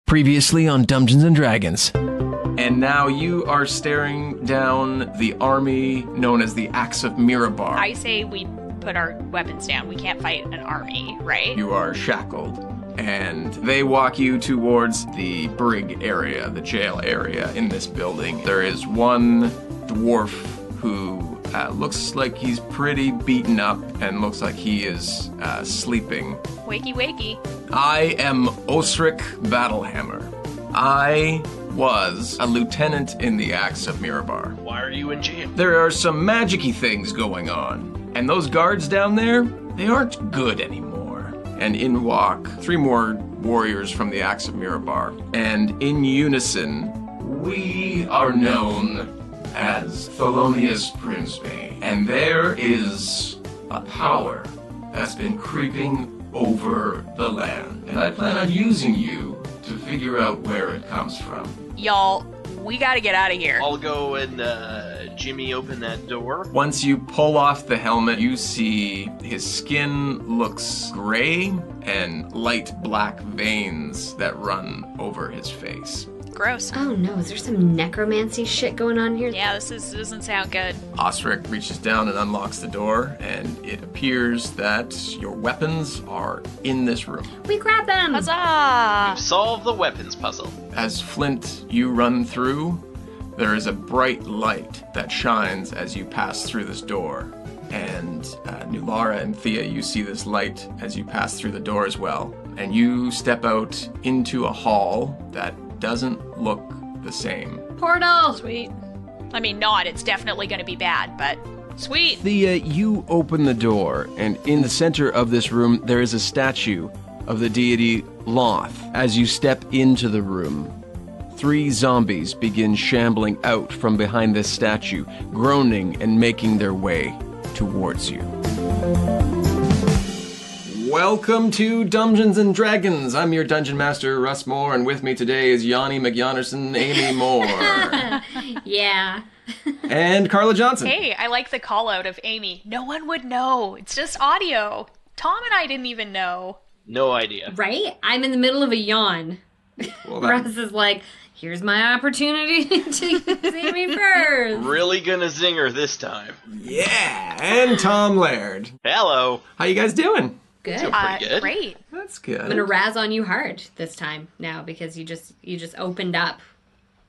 Previously on Dumbgeons and Dragons. And now you are staring down the army known as the Axe of Mirabar. I say we put our weapons down. We can't fight an army, right? You are shackled. And they walk you towards the brig area, the jail area in this building. There is one dwarf who looks like he's pretty beaten up and looks like he is sleeping. Wakey, wakey. I am Osric Battlehammer. I was a lieutenant in the Axe of Mirabar. Why are you in jail? There are some magic-y things going on, and those guards down there, they aren't good anymore. And in walk 3 more warriors from the Axe of Mirabar, and in unison, we are known as Thelonious Primsby. And there is a power that's been creeping over the land, and I plan on using you to figure out where it comes from. Y'all, we gotta get out of here. I'll go and Jimmy open that door. Once you pull off the helmet, you see his skin looks gray and light black veins that run over his face. Gross. Oh no, is there some necromancy shit going on here? Yeah, this doesn't sound good. Osric reaches down and unlocks the door, and it appears that your weapons are in this room. We grab them! Huzzah! Solve the weapons puzzle. As Flint, you run through, there is a bright light that shines as you pass through this door. And Nulara and Thia, you see this light as you pass through the door as well. And you step out into a hall that doesn't look the same. Portal! Sweet. I mean, it's definitely gonna be bad, but sweet. Thea, you open the door, and in the center of this room, there is a statue of the deity Loth. As you step into the room, 3 zombies begin shambling out from behind this statue, groaning and making their way towards you. Welcome to Dumbgeons and Dragons. I'm your Dungeon Master, Russ Moore, and with me today is Yanni McYonnerson, Amy Moore. Yeah. And Carla Johnson. Hey, I like the call out of Amy. No one would know. It's just audio. Tom and I didn't even know. No idea. Right? I'm in the middle of a yawn. Well, Russ is like, here's my opportunity to use Amy first. Really gonna zinger this time. yeah, and Tom Laird. Hello. How you guys doing? Good. So pretty good. Great. That's good. I'm gonna razz on you hard this time now because you just opened up,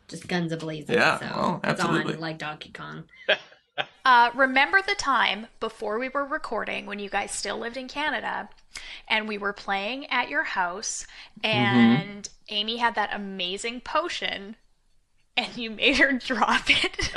just guns a-blazing. Yeah, so well, absolutely. It's on like Donkey Kong. Remember the time before we were recording when you guys still lived in Canada and we were playing at your house and Amy had that amazing potion and you made her drop it?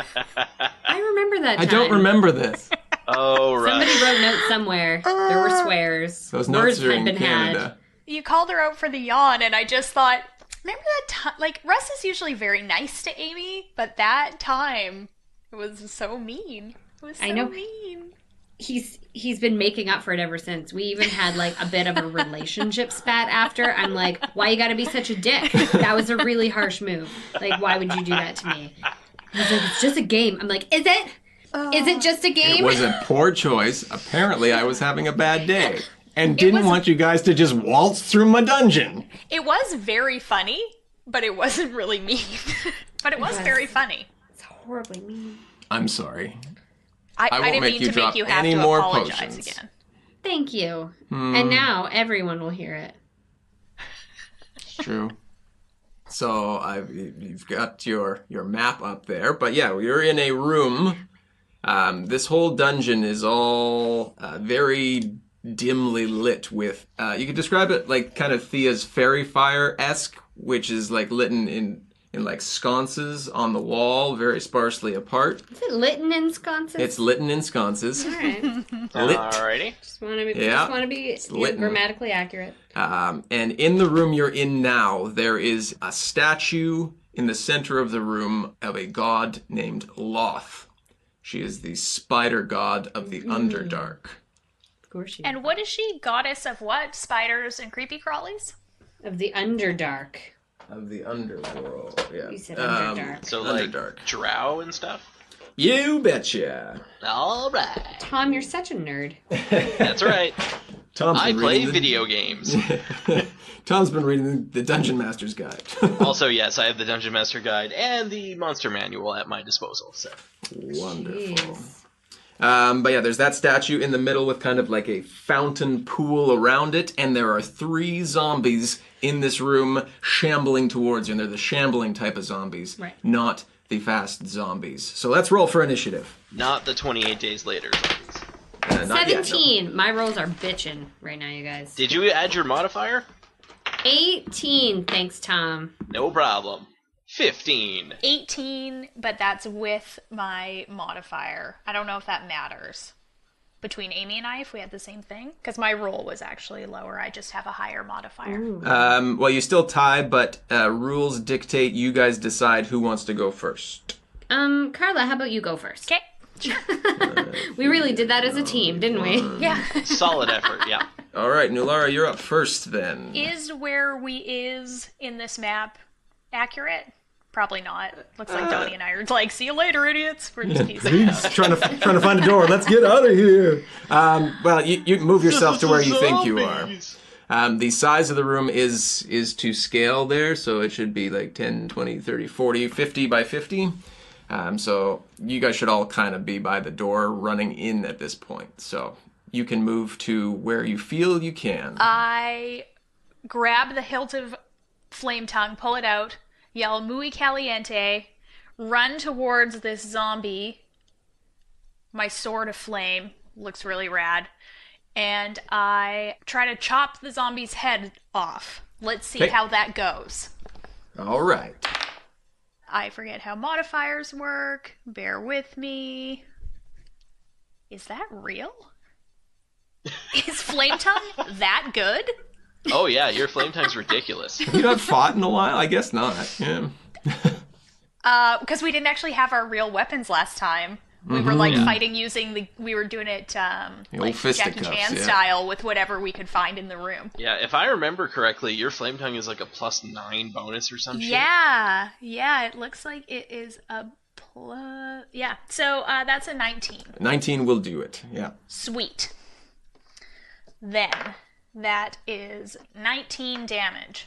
I remember that time. I don't remember this. Oh, right. Somebody wrote notes somewhere. There were swears. Those Words notes are had in been Canada. had. You called her out for the yawn and I just thought, remember that time? Like, Russ is usually very nice to Amy, but that time, it was so mean. It was so I know. mean. He's been making up for it ever since. We even had like a bit of a relationship spat after. I'm like, why you gotta be such a dick? That was a really harsh move. Like, why would you do that to me? He's like, it's just a game. I'm like, is it? Is it just a game? It was a poor choice. Apparently, I was having a bad day and didn't want you guys to just waltz through my dungeon. It was very funny, but it wasn't really mean. But it was very funny. It's horribly mean. I'm sorry. I won't didn't make mean you to drop make you have any to more apologize potions. again. Thank you. And now everyone will hear it. It's true. So you've got your map up there, but yeah, you're in a room. This whole dungeon is all very dimly lit with, you could describe it like kind of Thia's fairy fire-esque, which is like lit in like sconces on the wall, very sparsely apart. Is it Lytton in sconces? It's lit in sconces. All right. Lit. Alrighty. Just want to be, Lytton. grammatically accurate. And in the room you're in now, there is a statue in the center of the room of a god named Loth. She is the spider god of the Underdark. Of course you And what is she? Goddess of what? Spiders and creepy crawlies? Of the Underdark. Of the underworld, yeah. You said Underdark. So like Underdark. drow and stuff? You betcha. Alright. Tom, you're such a nerd. That's right. Tom's I been play reading the- video games. Tom's been reading the Dungeon Master's Guide. Also, yes, I have the Dungeon Master Guide and the Monster Manual at my disposal. So Wonderful. Jeez. But yeah, there's that statue in the middle with kind of like a fountain pool around it, and there are 3 zombies in this room shambling towards you, and they're the shambling type of zombies, Right. not the fast zombies. So let's roll for initiative. not the 28 days later zombies. Not yet, no. 17. My rolls are bitching right now, you guys. Did you add your modifier? 18. Thanks, Tom. No problem. 15. 18, but that's with my modifier. I don't know if that matters between Amy and I if we had the same thing, because my roll was actually lower. I just have a higher modifier. Well, you still tie, but rules dictate you guys decide who wants to go first. Carla, how about you go first? Okay. We really did that as a team, didn't we? Yeah. Solid effort, yeah. All right, Nulara, you're up first then. Is where we is in this map accurate? Probably not. Looks like Donnie and I are like, see you later, idiots. We're just piecing out. trying to find a door. Let's get out of here. Well, you move yourself to where you think you are. The size of the room is to scale there, so it should be like 10, 20, 30, 40, 50 by 50. So you guys should all kind of be by the door running in at this point. So you can move to where you feel you can. I grab the hilt of Flame Tongue, pull it out, yell muy caliente, run towards this zombie. My sword of flame looks really rad. And I try to chop the zombie's head off. Let's see how that goes. All right. I forget how modifiers work. Bear with me. Is that real? Is Flame Tongue that good? Oh yeah, your flame tongue's ridiculous. You not fought in a while? I guess not. Yeah. Because we didn't actually have our real weapons last time. We were like fighting using we were doing it like old Jackie fisticuffs, Chan yeah. style with whatever we could find in the room. Yeah, if I remember correctly, your flame tongue is like a +9 bonus or some shit. Yeah, it looks like it is a plus. Yeah, so that's a 19. 19 will do it. Yeah. Sweet. Then that is 19 damage.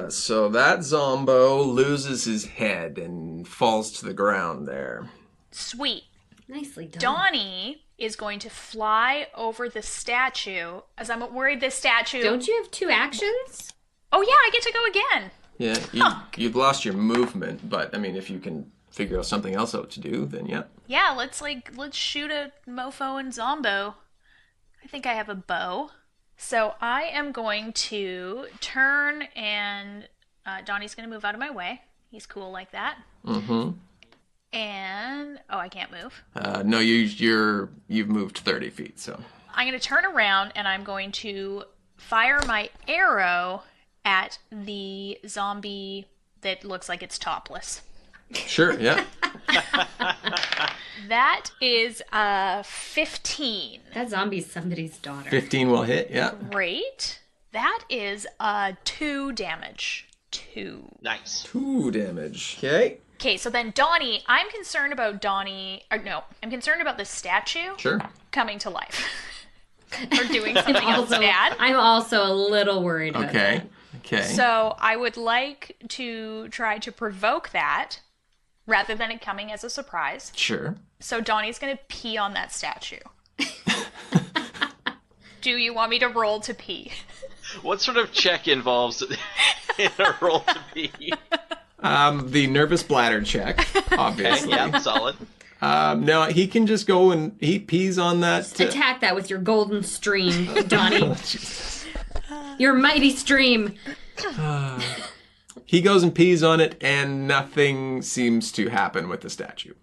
So that Zombo loses his head and falls to the ground there. Sweet. Nicely done. Donnie is going to fly over the statue, as I'm worried this statue... Don't you have 2 actions? Oh yeah, I get to go again. Yeah, you've lost your movement, but I mean, if you can figure out something else out to do, then yeah. Yeah, let's shoot a mofo and zombo. I think I have a bow. So I am going to turn and Donnie's going to move out of my way. He's cool like that. Mm-hmm. And I can't move. No, you've moved 30 feet, so. I'm going to turn around and I'm going to fire my arrow at the zombie that looks like it's topless. Sure, yeah. That is 15. That zombie's somebody's daughter. 15 will hit, yeah. Great. That is 2 damage. 2. Nice. 2 damage. Okay. Okay, so then Donnie, I'm concerned about I'm concerned about the statue Sure. coming to life. Or doing something else bad. I'm also a little worried about that. Okay. So I would like to try to provoke that rather than it coming as a surprise. Sure. So Donnie's going to pee on that statue. Do you want me to roll to pee? What sort of check involves in a roll to pee? The nervous bladder check, obviously. Yeah, solid. No, he can just go and he pees on that. Attack that with your golden stream, Donnie. Your mighty stream. He goes and pees on it, and nothing seems to happen with the statue.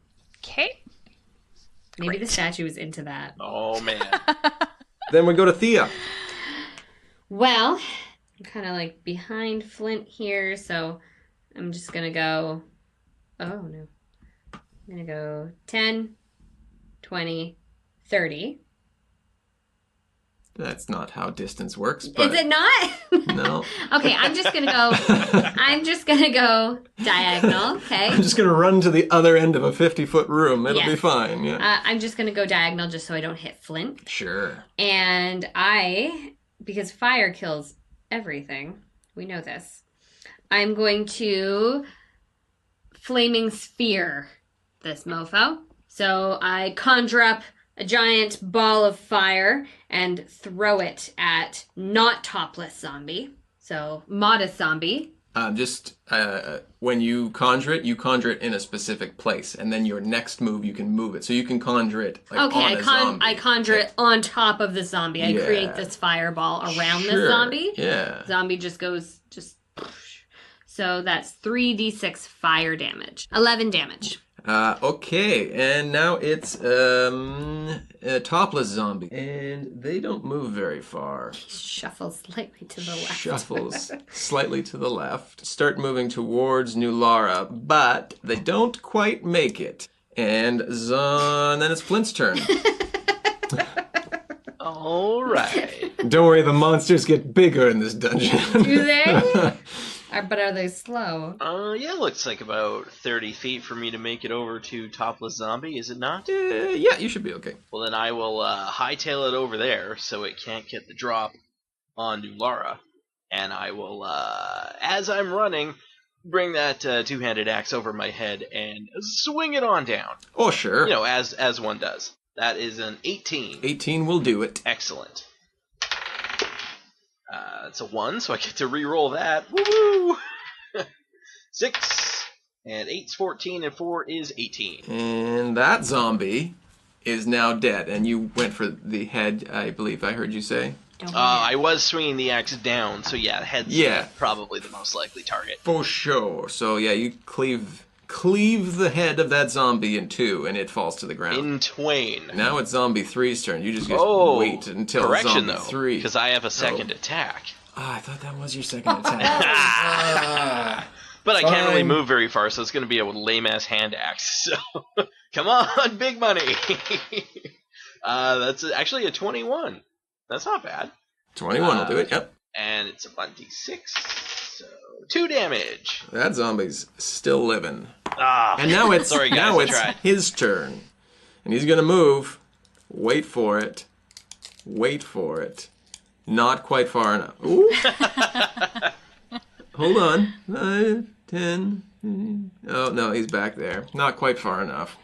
Okay. Maybe the statue is into that. Oh man. Then we go to Thia. Well, I'm kind of like behind Flint here, so I'm just going to go... Oh, no. I'm going to go 10, 20, 30. That's not how distance works. But Is it not? No. Okay, I'm just gonna go diagonal, okay? I'm just going to run to the other end of a 50-foot room. It'll be Yes. fine, yeah. I'm just gonna go diagonal just so I don't hit Flint. Sure. And because fire kills everything, we know this, I'm going to flaming sphere this mofo. So I conjure up a giant ball of fire and throw it at not topless zombie. So modest zombie. When you conjure it in a specific place, and then your next move you can move it, so you can conjure it on a zombie. I conjure it on top of the zombie. I create this fireball around the zombie. Yeah. Zombie just goes so that's 3d6 fire damage. 11 damage. Okay, and now it's a topless zombie, and they don't move very far. Shuffles slightly to the left. Shuffles slightly to the left. Start moving towards Nulara, but they don't quite make it. And then it's Flint's turn. All right. Don't worry, the monsters get bigger in this dungeon. Do they? But are they slow? Yeah, looks like about 30 feet for me to make it over to topless zombie, is it not? Yeah, you should be okay. Well, then I will hightail it over there so it can't get the drop on Nulara. And I will, as I'm running, bring that two-handed axe over my head and swing it on down. Oh, sure. You know, as one does. That is an 18. 18 will do it. Excellent. It's a 1, so I get to re-roll that. Woo! 6, and 8's 14, and 4 is 18. And that zombie is now dead. And you went for the head, I believe I heard you say? I was swinging the axe down, so yeah, head's probably the most likely target. For sure. So yeah, you cleave the head of that zombie in two, and it falls to the ground. In twain. Now it's zombie 3's turn. You just wait until correction, zombie 3. Because I have a second attack. I thought that was your second attack. But I can't really move very far, so it's going to be a lame-ass hand axe. So, come on, big money. That's actually a 21. That's not bad. 21 will do it, yep. And it's a 1d6, so 2 damage. That zombie's still living. And now it's sorry, guys, it's his turn. And he's going to move. Wait for it. Wait for it. Not quite far enough. Ooh. Hold on. 5, 10. Oh, no, he's back there. Not quite far enough.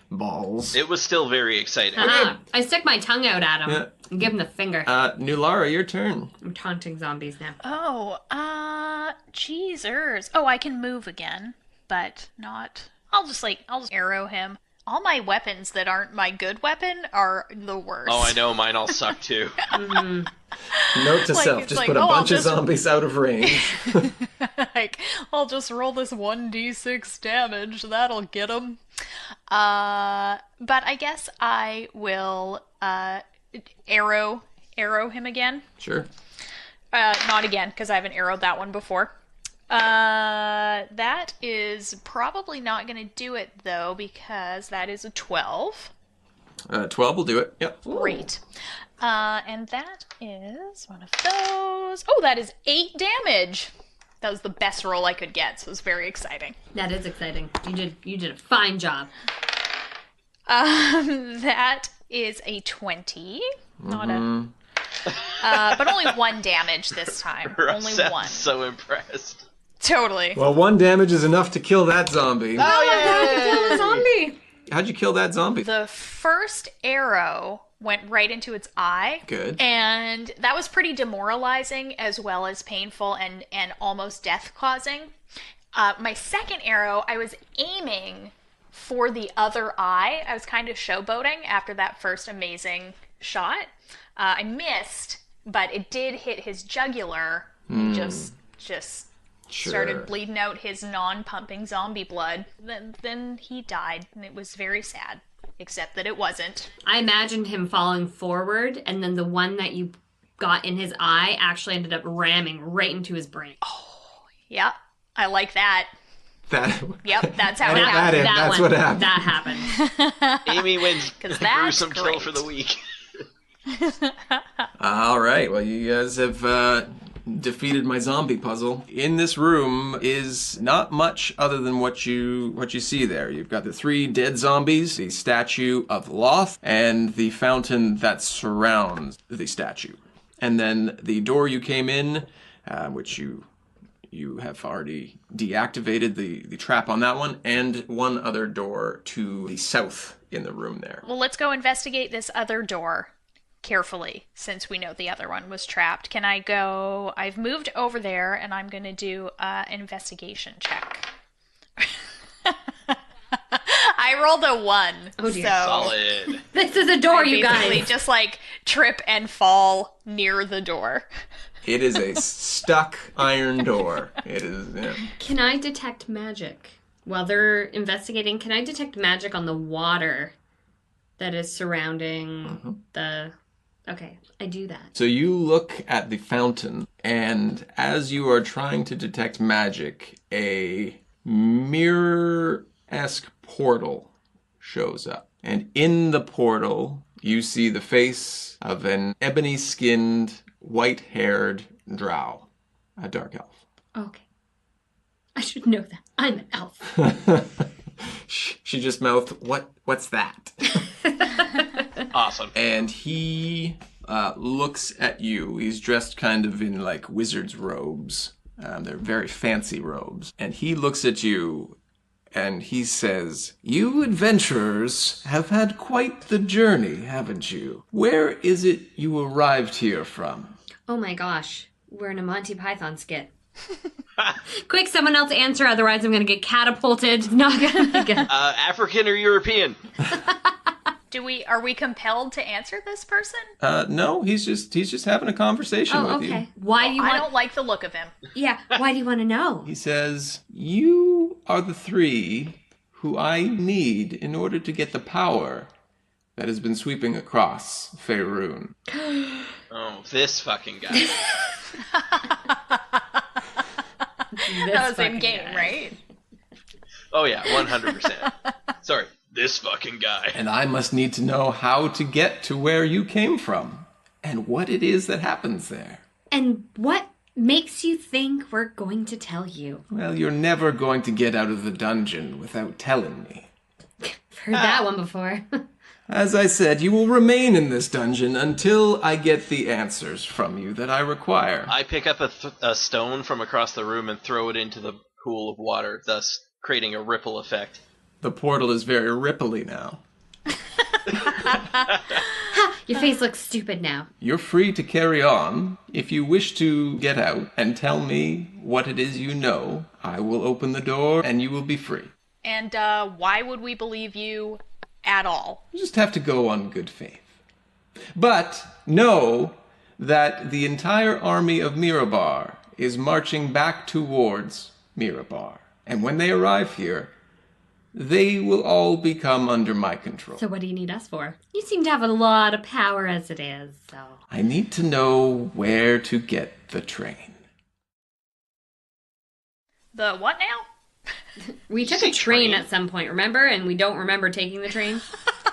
Balls. It was still very exciting. I stick my tongue out at him and give him the finger. Nulara, your turn. I'm taunting zombies now. Oh, jeezers. Oh, I can move again, but not... I'll just arrow him. All my weapons that aren't my good weapon are the worst. Oh, I know. Mine all suck, too. Note to self, just put a bunch of zombies out of range. I'll just roll this 1d6 damage. That'll get him. But I guess I will arrow him again. Sure. Not again, because I haven't arrowed that one before. That is probably not going to do it, though, because that is a 12. 12 will do it, yep. Great. And that is one of those. Oh, that is 8 damage. That was the best roll I could get, so it was very exciting. That is exciting. You did a fine job. That is a 20. Not a... but only 1 damage this time. Only 1. So impressed. Totally. Well, 1 damage is enough to kill that zombie. Oh, yeah! Kill the zombie! How'd you kill that zombie? The first arrow went right into its eye. Good. And that was pretty demoralizing as well as painful and almost death-causing. My second arrow, I was aiming for the other eye. I was kind of showboating after that first amazing shot. I missed, but it did hit his jugular. Just started bleeding out his non-pumping zombie blood. Then he died, and it was very sad. Except that it wasn't. I imagined him falling forward, and then the one that you got in his eye actually ended up ramming right into his brain. Oh, yep. I like that. Yep, that's how it happened. That's what happened. That happened. Amy wins gruesome kill for the week. All right. Well, you guys have defeated my zombie puzzle. In this room is not much other than what you see there. You've got the 3 dead zombies, the statue of Loth, and the fountain that surrounds the statue. And then the door you came in, which you have already deactivated the trap on that one, and one other door to the south in the room there. Well, let's go investigate this other door carefully, since we know the other one was trapped. Can I go? I've moved over there, and I'm going to do an investigation check. I rolled a 1. Oh, dear. So Solid. This is a door, you basically guys. just like trip and fall near the door. It is a stuck iron door. It is, yeah. Can I detect magic? While they're investigating, can I detect magic on the water that is surrounding the... Okay, I do that. So you look at the fountain, and as you are trying to detect magic, a mirror-esque portal shows up. And in the portal, you see the face of an ebony-skinned, white-haired drow, a dark elf. Okay. I should know that. I'm an elf. She just mouthed, what's that? Awesome. And he looks at you. He's dressed kind of in like wizard's robes. They're very fancy robes. And he looks at you and he says, "You adventurers have had quite the journey, haven't you? Where is it you arrived here from?" Oh my gosh. We're in a Monty Python skit. Quick, someone else answer, otherwise I'm going to get catapulted. Not going to make it. African or European? Are we compelled to answer this person? No, he's just having a conversation with you. Why do you want... I don't like the look of him. Yeah, why do you want to know? He says, "You are the 3 who I need in order to get the power that has been sweeping across Faerun." Oh, this fucking guy. That was in game, right? Oh yeah, 100%. Sorry, this fucking guy. And I must need to know how to get to where you came from and what it is that happens there. And what makes you think we're going to tell you? Well, you're never going to get out of the dungeon without telling me. I've heard that one before. As I said, you will remain in this dungeon until I get the answers from you that I require. I pick up a stone from across the room and throw it into the pool of water, thus creating a ripple effect. The portal is very ripply now. Your face looks stupid now. You're free to carry on. If you wish to get out and tell me what it is you know, I will open the door and you will be free. And why would we believe you at all? You just have to go on good faith. But know that the entire army of Mirabar is marching back towards Mirabar. And when they arrive here, they will all become under my control. So what do you need us for? You seem to have a lot of power as it is, so... I need to know where to get the train. The what now? We took a train at some point, remember? And we don't remember taking the train.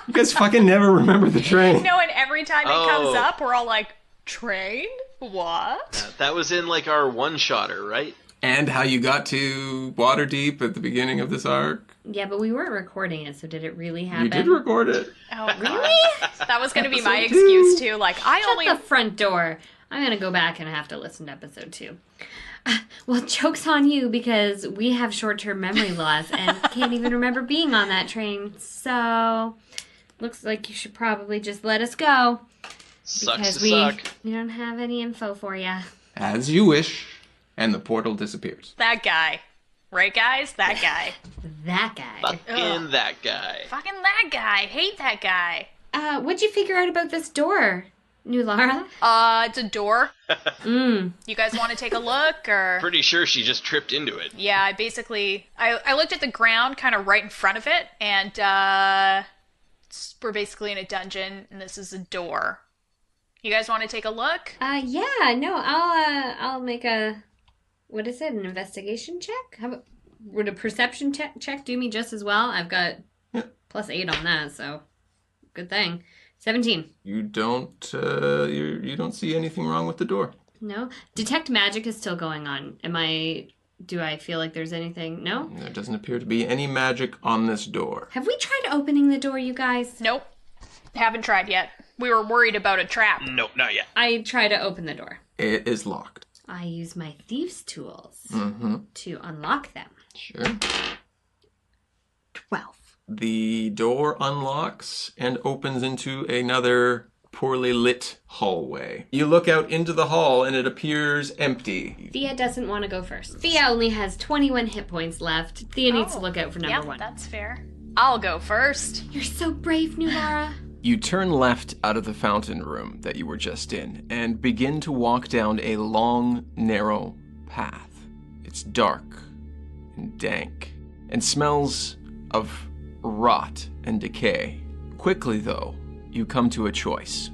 You guys fucking never remember the train. No, and every time it comes up, we're all like, train? What? That was in like our one-shotter, right? And how you got to Waterdeep at the beginning of this arc. Yeah, but we weren't recording it, so did it really happen? You did record it. Oh, really? That was going to be my excuse, too. Like, Shut the front door. I'm going to go back and have to listen to episode 2. Well, joke's on you, because we have short-term memory loss and can't even remember being on that train. So, looks like you should probably just let us go. Sucks to suck. We don't have any info for you. As you wish. And the portal disappears. That guy. Right, guys? That guy. That guy. Fucking that guy. Fucking that guy. Hate that guy. What'd you figure out about this door, Nulara? It's a door. You guys want to take a look, or? Pretty sure she just tripped into it. Yeah, I looked at the ground kind of right in front of it, and we're basically in a dungeon, and this is a door. You guys want to take a look? Yeah, no, I'll make a... What is it? An investigation check? How about, would a perception check do me just as well? I've got +8 on that, so good thing. 17. You don't see anything wrong with the door. No? Detect magic is still going on. Do I feel like there's anything? No? There doesn't appear to be any magic on this door. Have we tried opening the door, you guys? Nope. Haven't tried yet. We were worried about a trap. Nope, not yet. I try to open the door. It is locked. I use my thieves' tools Mm-hmm. to unlock them. Sure. 12. The door unlocks and opens into another poorly lit hallway. You look out into the hall and it appears empty. Thea doesn't want to go first. Thea only has 21 hit points left. Thea needs to look out for number 1. That's fair. I'll go first. You're so brave, Nulara. You turn left out of the fountain room that you were just in and begin to walk down a long, narrow path. It's dark and dank and smells of rot and decay. Quickly, though, you come to a choice.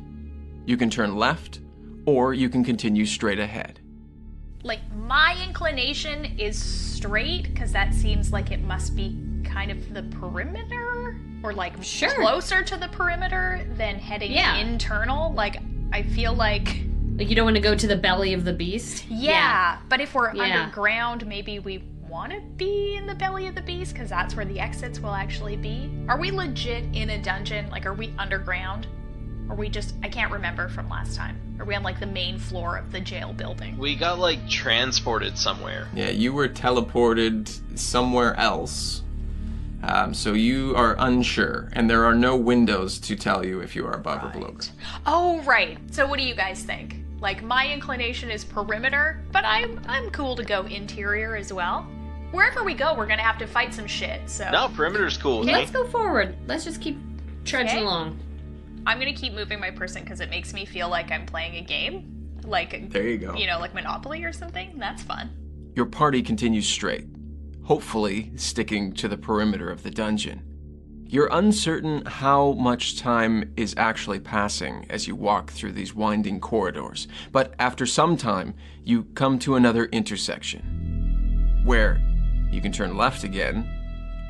You can turn left, or you can continue straight ahead. Like, my inclination is straight, because that seems like it must be kind of the perimeter, or like closer to the perimeter than heading internal. Like, I feel like you don't want to go to the belly of the beast? Yeah. But if we're underground, maybe we want to be in the belly of the beast, because that's where the exits will actually be. Are we legit in a dungeon? Like, are we underground? Or we just, I can't remember from last time. Are we on, like, the main floor of the jail building? We got, like, transported somewhere. Yeah, you were teleported somewhere else. So you are unsure, and there are no windows to tell you if you are above or below. Oh, right. So what do you guys think? Like, my inclination is perimeter, but I'm cool to go interior as well. Wherever we go, we're gonna have to fight some shit, so... No, perimeter's cool. Okay, let's go forward. Let's just keep trudging along. I'm gonna keep moving my person because it makes me feel like I'm playing a game. Like, there you go. You know, like Monopoly or something. That's fun. Your party continues straight, hopefully sticking to the perimeter of the dungeon. You're uncertain how much time is actually passing as you walk through these winding corridors, but after some time, you come to another intersection, where you can turn left again,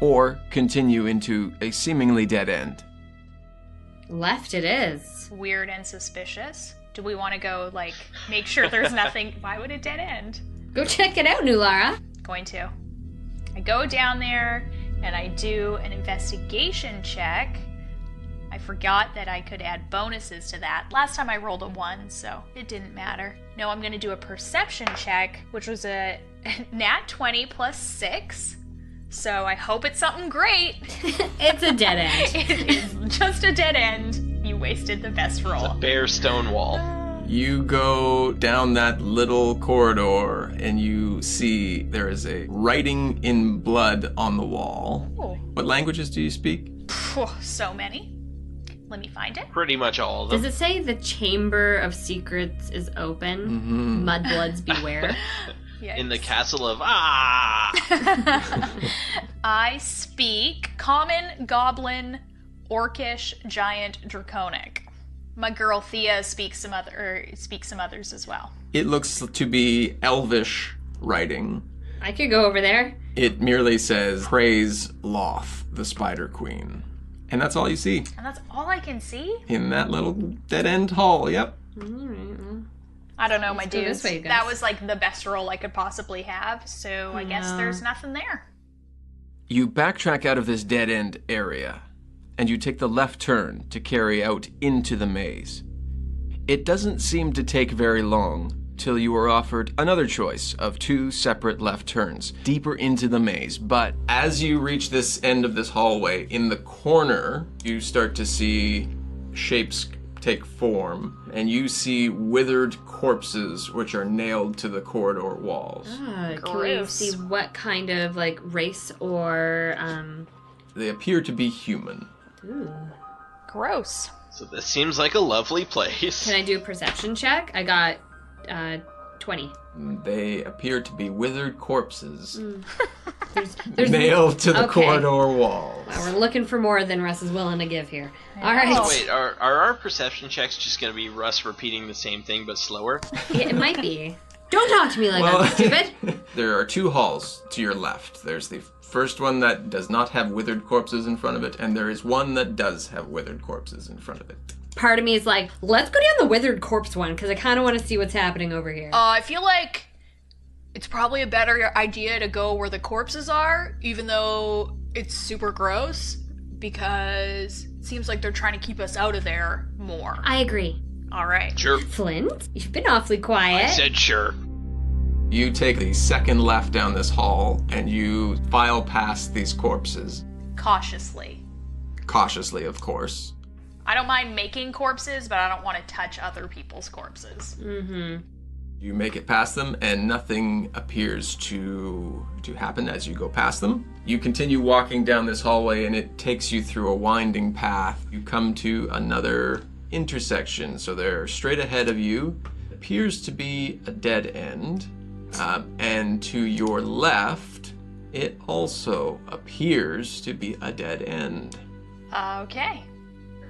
or continue into a seemingly dead end. Left it is. Weird and suspicious. Do we want to go, like, make sure there's nothing? Why would it dead end? Go check it out, Nulara. Going to. I go down there, and I do an investigation check. I forgot that I could add bonuses to that. Last time I rolled a 1, so it didn't matter. No, I'm going to do a perception check, which was a nat 20 plus 6. So I hope it's something great. It's a dead end. It is just a dead end. You wasted the best roll. It's a bare stone wall. You go down that little corridor and you see there is a writing in blood on the wall. Oh. What languages do you speak? So many. Let me find it. Pretty much all of them. Does it say the Chamber of Secrets is open? Mm-hmm. Mudbloods beware. Yikes. In the castle of I speak Common, Goblin, Orcish, Giant, Draconic. My girl Thia speaks some others as well. It looks to be Elvish writing. I could go over there. It merely says, "Praise Loth, the Spider Queen." And that's all you see. And that's all I can see? In that little dead-end hall, yep. All right, well. I don't know, my dudes. This way, guys. That was like the best roll I could possibly have, so I guess there's nothing there. You backtrack out of this dead-end area, and you take the left turn to carry out into the maze. It doesn't seem to take very long till you are offered another choice of 2 separate left turns deeper into the maze. But as you reach this end of this hallway, in the corner, you start to see shapes take form, and you see withered corpses which are nailed to the corridor walls. Can we see what kind of, like, race or, They appear to be human. Ooh. Gross. So this seems like a lovely place. Can I do a perception check? I got 20. They appear to be withered corpses There's nailed to the corridor walls. Wow, we're looking for more than Russ is willing to give here. All right. Wait, are our perception checks just going to be Russ repeating the same thing but slower? Yeah, it might be. Don't talk to me like I'm stupid. There are 2 halls to your left. There's the first one that does not have withered corpses in front of it, and there is one that does have withered corpses in front of it. part of me is like, let's go down the withered corpse one, because I kind of want to see what's happening over here. I feel like it's probably a better idea to go where the corpses are, even though it's super gross, because it seems like they're trying to keep us out of there more. I agree. All right. Sure. Flint, you've been awfully quiet. I said sure. You take the second left down this hall, and you file past these corpses. Cautiously. Cautiously, of course. I don't mind making corpses, but I don't want to touch other people's corpses. Mm-hmm. You make it past them, and nothing appears to happen as you go past them. You continue walking down this hallway, and it takes you through a winding path. You come to another intersection, so there, straight ahead of you, appears to be a dead end. And to your left, it also appears to be a dead end. Okay.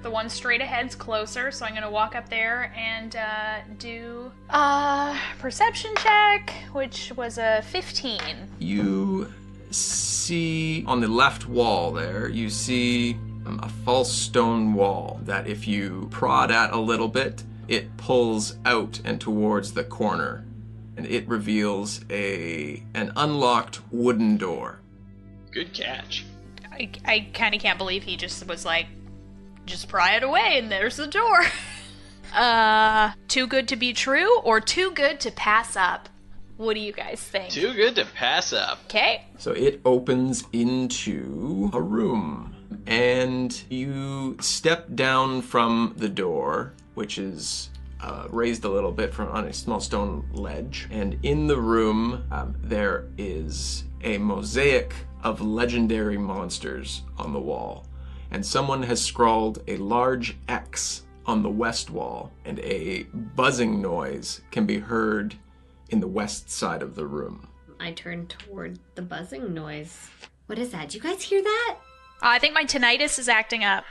The one straight ahead's closer, so I'm going to walk up there and do perception check, which was a 15. You see on the left wall there, you see a false stone wall that if you prod at a little bit, it pulls out and towards the corner. And it reveals an unlocked wooden door. Good catch. I kind of can't believe he just was like, just pry it away and there's the door. Too good to be true or too good to pass up? What do you guys think? Too good to pass up. Okay. So it opens into a room, and you step down from the door, which is raised a little bit from on a small stone ledge. And in the room, there is a mosaic of legendary monsters on the wall. And someone has scrawled a large X on the west wall, and a buzzing noise can be heard in the west side of the room. I turn toward the buzzing noise. What is that? Do you guys hear that? I think my tinnitus is acting up.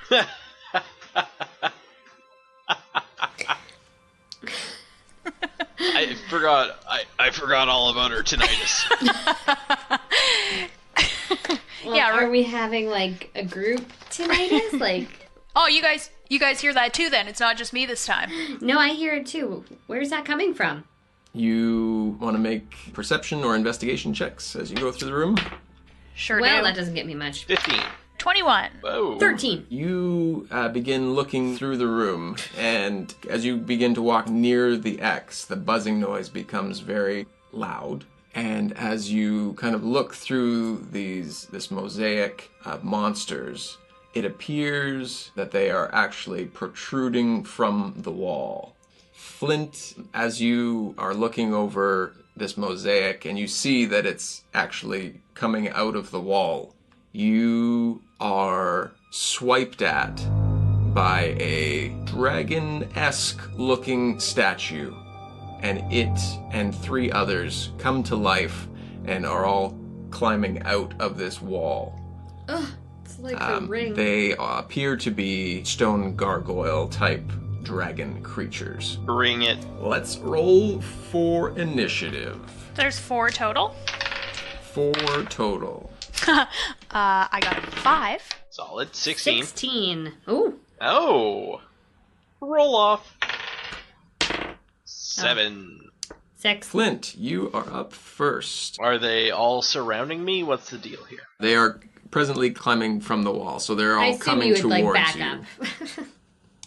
I forgot all about her tinnitus. Well, Yeah, are we having like a group tinnitus? Like, Oh, you guys hear that too then? It's not just me this time. no, I hear it too. Where's that coming from? You want to make perception or investigation checks as you go through the room? Sure Well, do. that doesn't get me much. 15. 21. Whoa. 13. You begin looking through the room, and as you begin to walk near the X, the buzzing noise becomes very loud. And as you kind of look through this mosaic of monsters, it appears that they are actually protruding from the wall. Flint, as you are looking over this mosaic and you see that it's actually coming out of the wall, you are swiped at by a dragon-esque looking statue, and it and 3 others come to life and are all climbing out of this wall. Ugh, it's like a ring. They appear to be stone gargoyle type dragon creatures. Bring it. Let's roll for initiative. There's 4 total. 4 total. I got a 5. Solid. 16. 16. Ooh. Oh. Roll off. 7. 6. Flint, you are up first. Are they all surrounding me? What's the deal here? They are presently climbing from the wall, so they're I all assume coming you would towards like back you. up.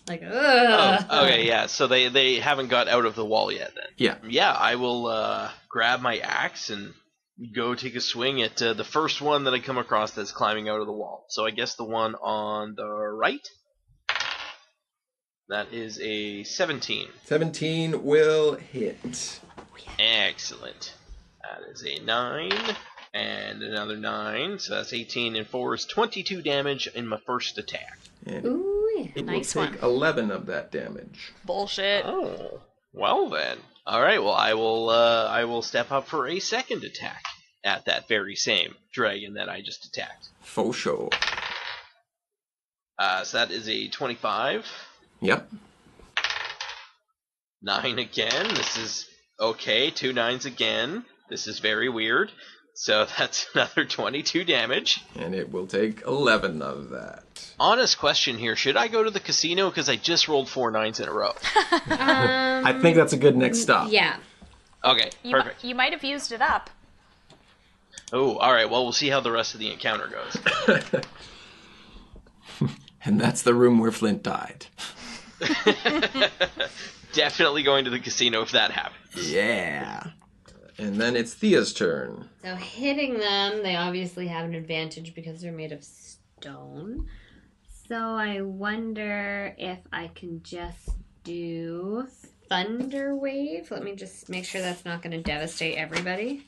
Like, ugh. Oh, okay, yeah. So they haven't got out of the wall yet then. Yeah. Yeah, I will grab my axe and go take a swing at the first one that I come across that's climbing out of the wall. So I guess the one on the right? That is a 17. 17 will hit. Excellent. That is a 9 and another 9. So that's 18 and 4 is 22 damage in my first attack. And Ooh, yeah. it Nice will take 11 of that damage. Bullshit. Oh, well then. All right. Well, I will step up for a second attack at that very same dragon that I just attacked. Faux show. So that is a 25. Yep. 9 again. This is okay. 2 9s again. This is very weird. So that's another 22 damage. And it will take 11 of that. Honest question here. Should I go to the casino? Because I just rolled 4 9s in a row. I think that's a good next stop. Yeah. Okay, perfect. You might have used it up. Oh, all right. Well, we'll see how the rest of the encounter goes. And that's the room where Flint died. Definitely going to the casino if that happens. Yeah. And then it's Thia's turn. So hitting them, they obviously have an advantage because they're made of stone. So I wonder if I can just do Thunder Wave. Let me just make sure that's not going to devastate everybody.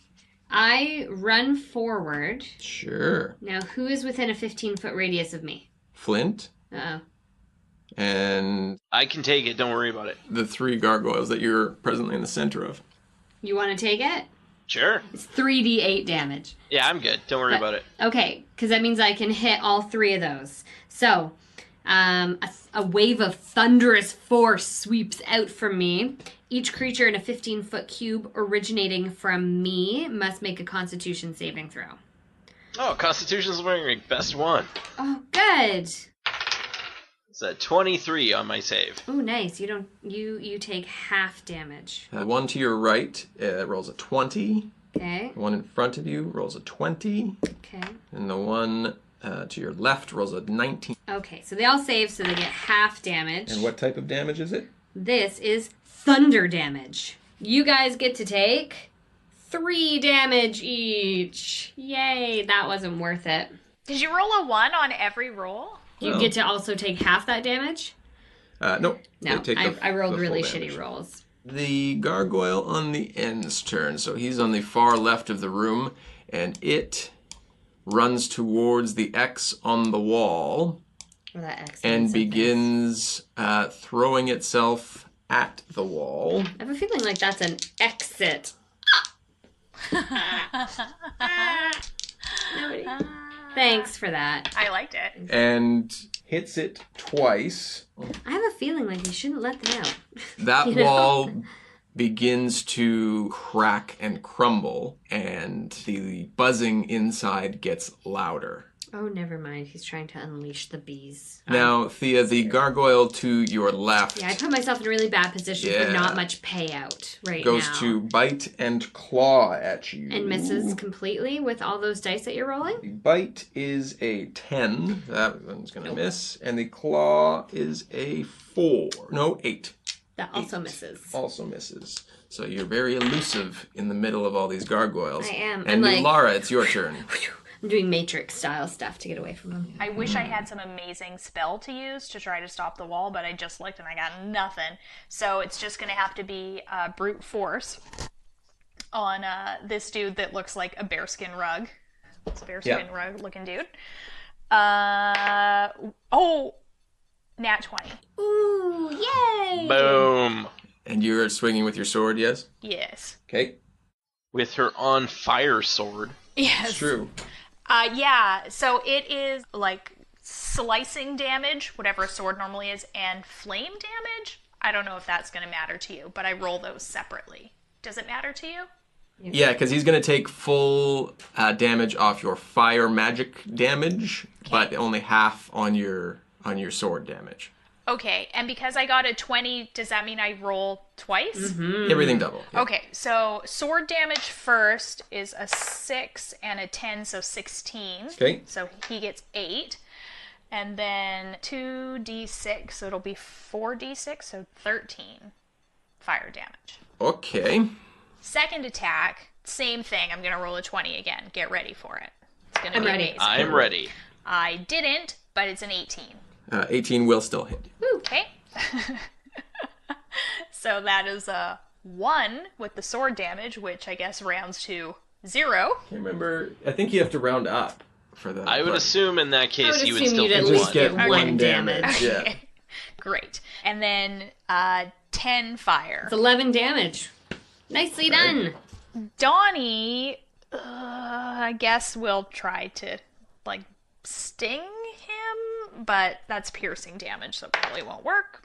I run forward. Sure. Now, who is within a 15-foot radius of me? Flint. Uh-oh. And I can take it. Don't worry about it. the 3 gargoyles that you're presently in the center of. You want to take it? Sure. It's 3d8 damage. Yeah, I'm good. Don't worry about it. Okay, because that means I can hit all 3 of those. So, a wave of thunderous force sweeps out from me. Each creature in a 15-foot cube originating from me must make a Constitution saving throw. Oh, Constitution's wearing best one. Oh, good. It's a 23 on my save. Oh, nice. You take half damage. The one to your right rolls a 20. Okay. The one in front of you rolls a 20. Okay. And the one to your left rolls a 19. Okay, so they all save, so they get half damage. And what type of damage is it? This is thunder damage. You guys get to take 3 damage each. Yay, that wasn't worth it. Did you roll a 1 on every roll? You get to also take half that damage? Nope. No, They take I rolled the really full shitty damage. rolls. The gargoyle on the end's turn. So he's on the far left of the room, and it runs towards the X on the wall Or that X and means something. begins throwing itself at the wall. I have a feeling like that's an exit. Nobody. Thanks for that. I liked it. And hits it twice. I have a feeling like you shouldn't let them out. That You know? wall begins to crack and crumble, and the buzzing inside gets louder. Oh, never mind. He's trying to unleash the bees. Now, Thea, the gargoyle to your left Yeah, I put myself in a really bad position for Yeah. not much payout right goes now. to bite and claw at you. And misses completely with all those dice that you're rolling? The bite is a 10. That one's going to miss. And the claw is a 4. No, 8. That also 8. misses. Also misses. So you're very elusive in the middle of all these gargoyles. I am. And I'm like- Nulara, it's your turn. I'm doing Matrix style stuff to get away from them. I wish I had some amazing spell to use to try to stop the wall, but I just looked and I got nothing. So it's just going to have to be brute force on this dude that looks like a bearskin rug. It's a bearskin rug looking dude. Nat 20. Ooh, yay! Boom. And you're swinging with your sword, yes? Yes. Okay. With her on fire sword. Yes. It's true. Yeah, so it is like slicing damage, whatever a sword normally is, and flame damage. I don't know if that's going to matter to you, but I roll those separately. Does it matter to you? Yeah, because he's going to take full damage off your fire magic damage, but only half on your sword damage. Okay, and because I got a 20, does that mean I roll twice? Everything double. Yeah. Okay, so sword damage first is a 6 and a 10, so 16. Okay. So he gets 8. And then 2d6, so it'll be 4d6, so 13 fire damage. Okay. Second attack, same thing. I'm going to roll a 20 again. Get ready for it. It's going to I'm be ready. amazing. I'm ready. I didn't, but it's an 18. 18 will still hit you. Okay. So that is a 1 with the sword damage, which I guess rounds to 0. Can't remember. I think you have to round up for that. I would assume in that case you would still you'd at get least one. get Just get 1 damage. Yeah. Great. And then 10 fire. It's 11 damage. Nicely done. Donnie, I guess we'll try to, like, sting him, but that's piercing damage, so it probably won't work.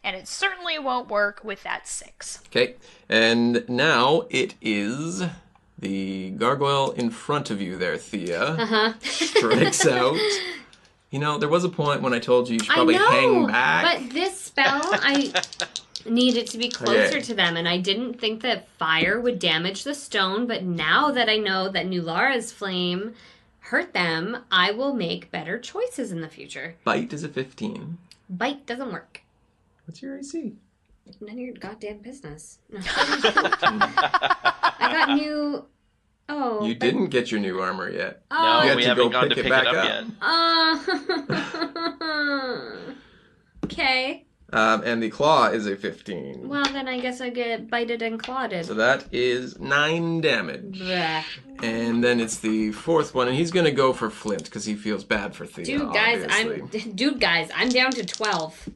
And it certainly won't work with that 6. Okay. And now it is The gargoyle in front of you there, Thea, Uh-huh. strikes out. You know, there was a point when I told you should I probably know, hang back. but this spell, I needed to be closer Okay. to them, and I didn't think that fire would damage the stone, but now that I know that Nulara's flame hurt them, I will make better choices in the future. Bite is a 15. Bite doesn't work. What's your AC? None of your goddamn business. I got new... Oh. You didn't get your new armor yet. Oh. You No, had we to haven't go gone to pick it pick it back up up. yet. Okay. And the claw is a 15. Well, then I guess I get bited and clawed. So that is 9 damage. Blech. And then it's the fourth one, and he's gonna go for Flint because he feels bad for Thea. Dude, guys, I'm down to 12.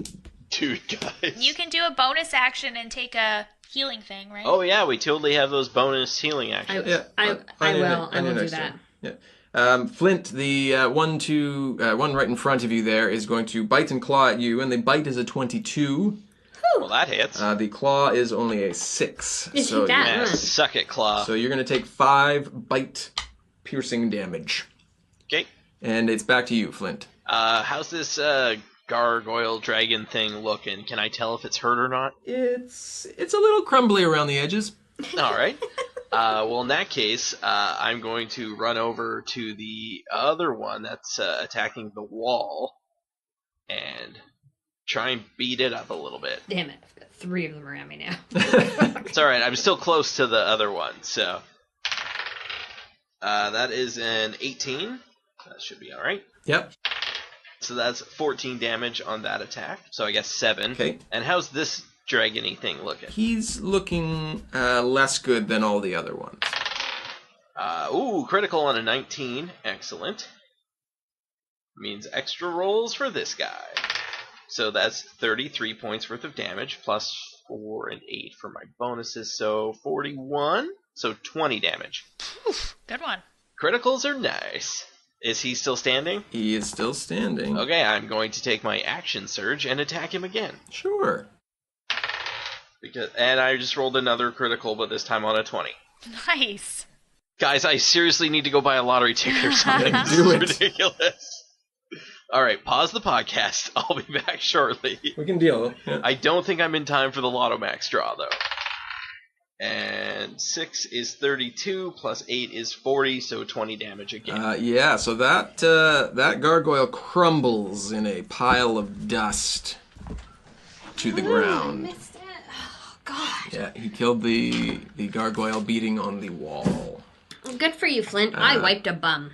Dude, guys. You can do a bonus action and take a healing thing, right? Oh, yeah, we totally have those bonus healing actions. Yeah, I will do next that. turn. Yeah. Flint, the one right in front of you there, is going to bite and claw at you, and the bite is a 22. Well, that hits. The claw is only a 6. Is so it that? Yeah, suck it, Claw. So you're going to take 5 bite piercing damage. Okay. And it's back to you, Flint. How's this gargoyle dragon thing looking? Can I tell if it's hurt or not? It's a little crumbly around the edges. All right. Well, in that case, I'm going to run over to the other one that's attacking the wall and try and beat it up a little bit. Damn it. I've got 3 of them around me now. It's all right. I'm still close to the other one, so that is an 18. That should be all right. Yep. So that's 14 damage on that attack. So I guess 7. Okay. And how's this dragony thing looking? He's looking less good than all the other ones. Ooh, critical on a 19. Excellent. Means extra rolls for this guy. So that's 33 points worth of damage, plus 4 and 8 for my bonuses, so 41. So 20 damage. Oof, good one. Criticals are nice. Is he still standing? He is still standing. Okay, I'm going to take my action surge and attack him again. Sure. And I just rolled another critical, but this time on a 20. Nice. Guys, I seriously need to go buy a lottery ticket or something. This Do is it. ridiculous. All right, pause the podcast. I'll be back shortly. We can deal. Yeah. I don't think I'm in time for the Lotto Max draw, though. And 6 is 32, plus 8 is 40, so 20 damage again. Yeah, so that gargoyle crumbles in a pile of dust to the ground. Missed it. Oh, God. Yeah, he killed the gargoyle beating on the wall. Good for you, Flint. I wiped a bum.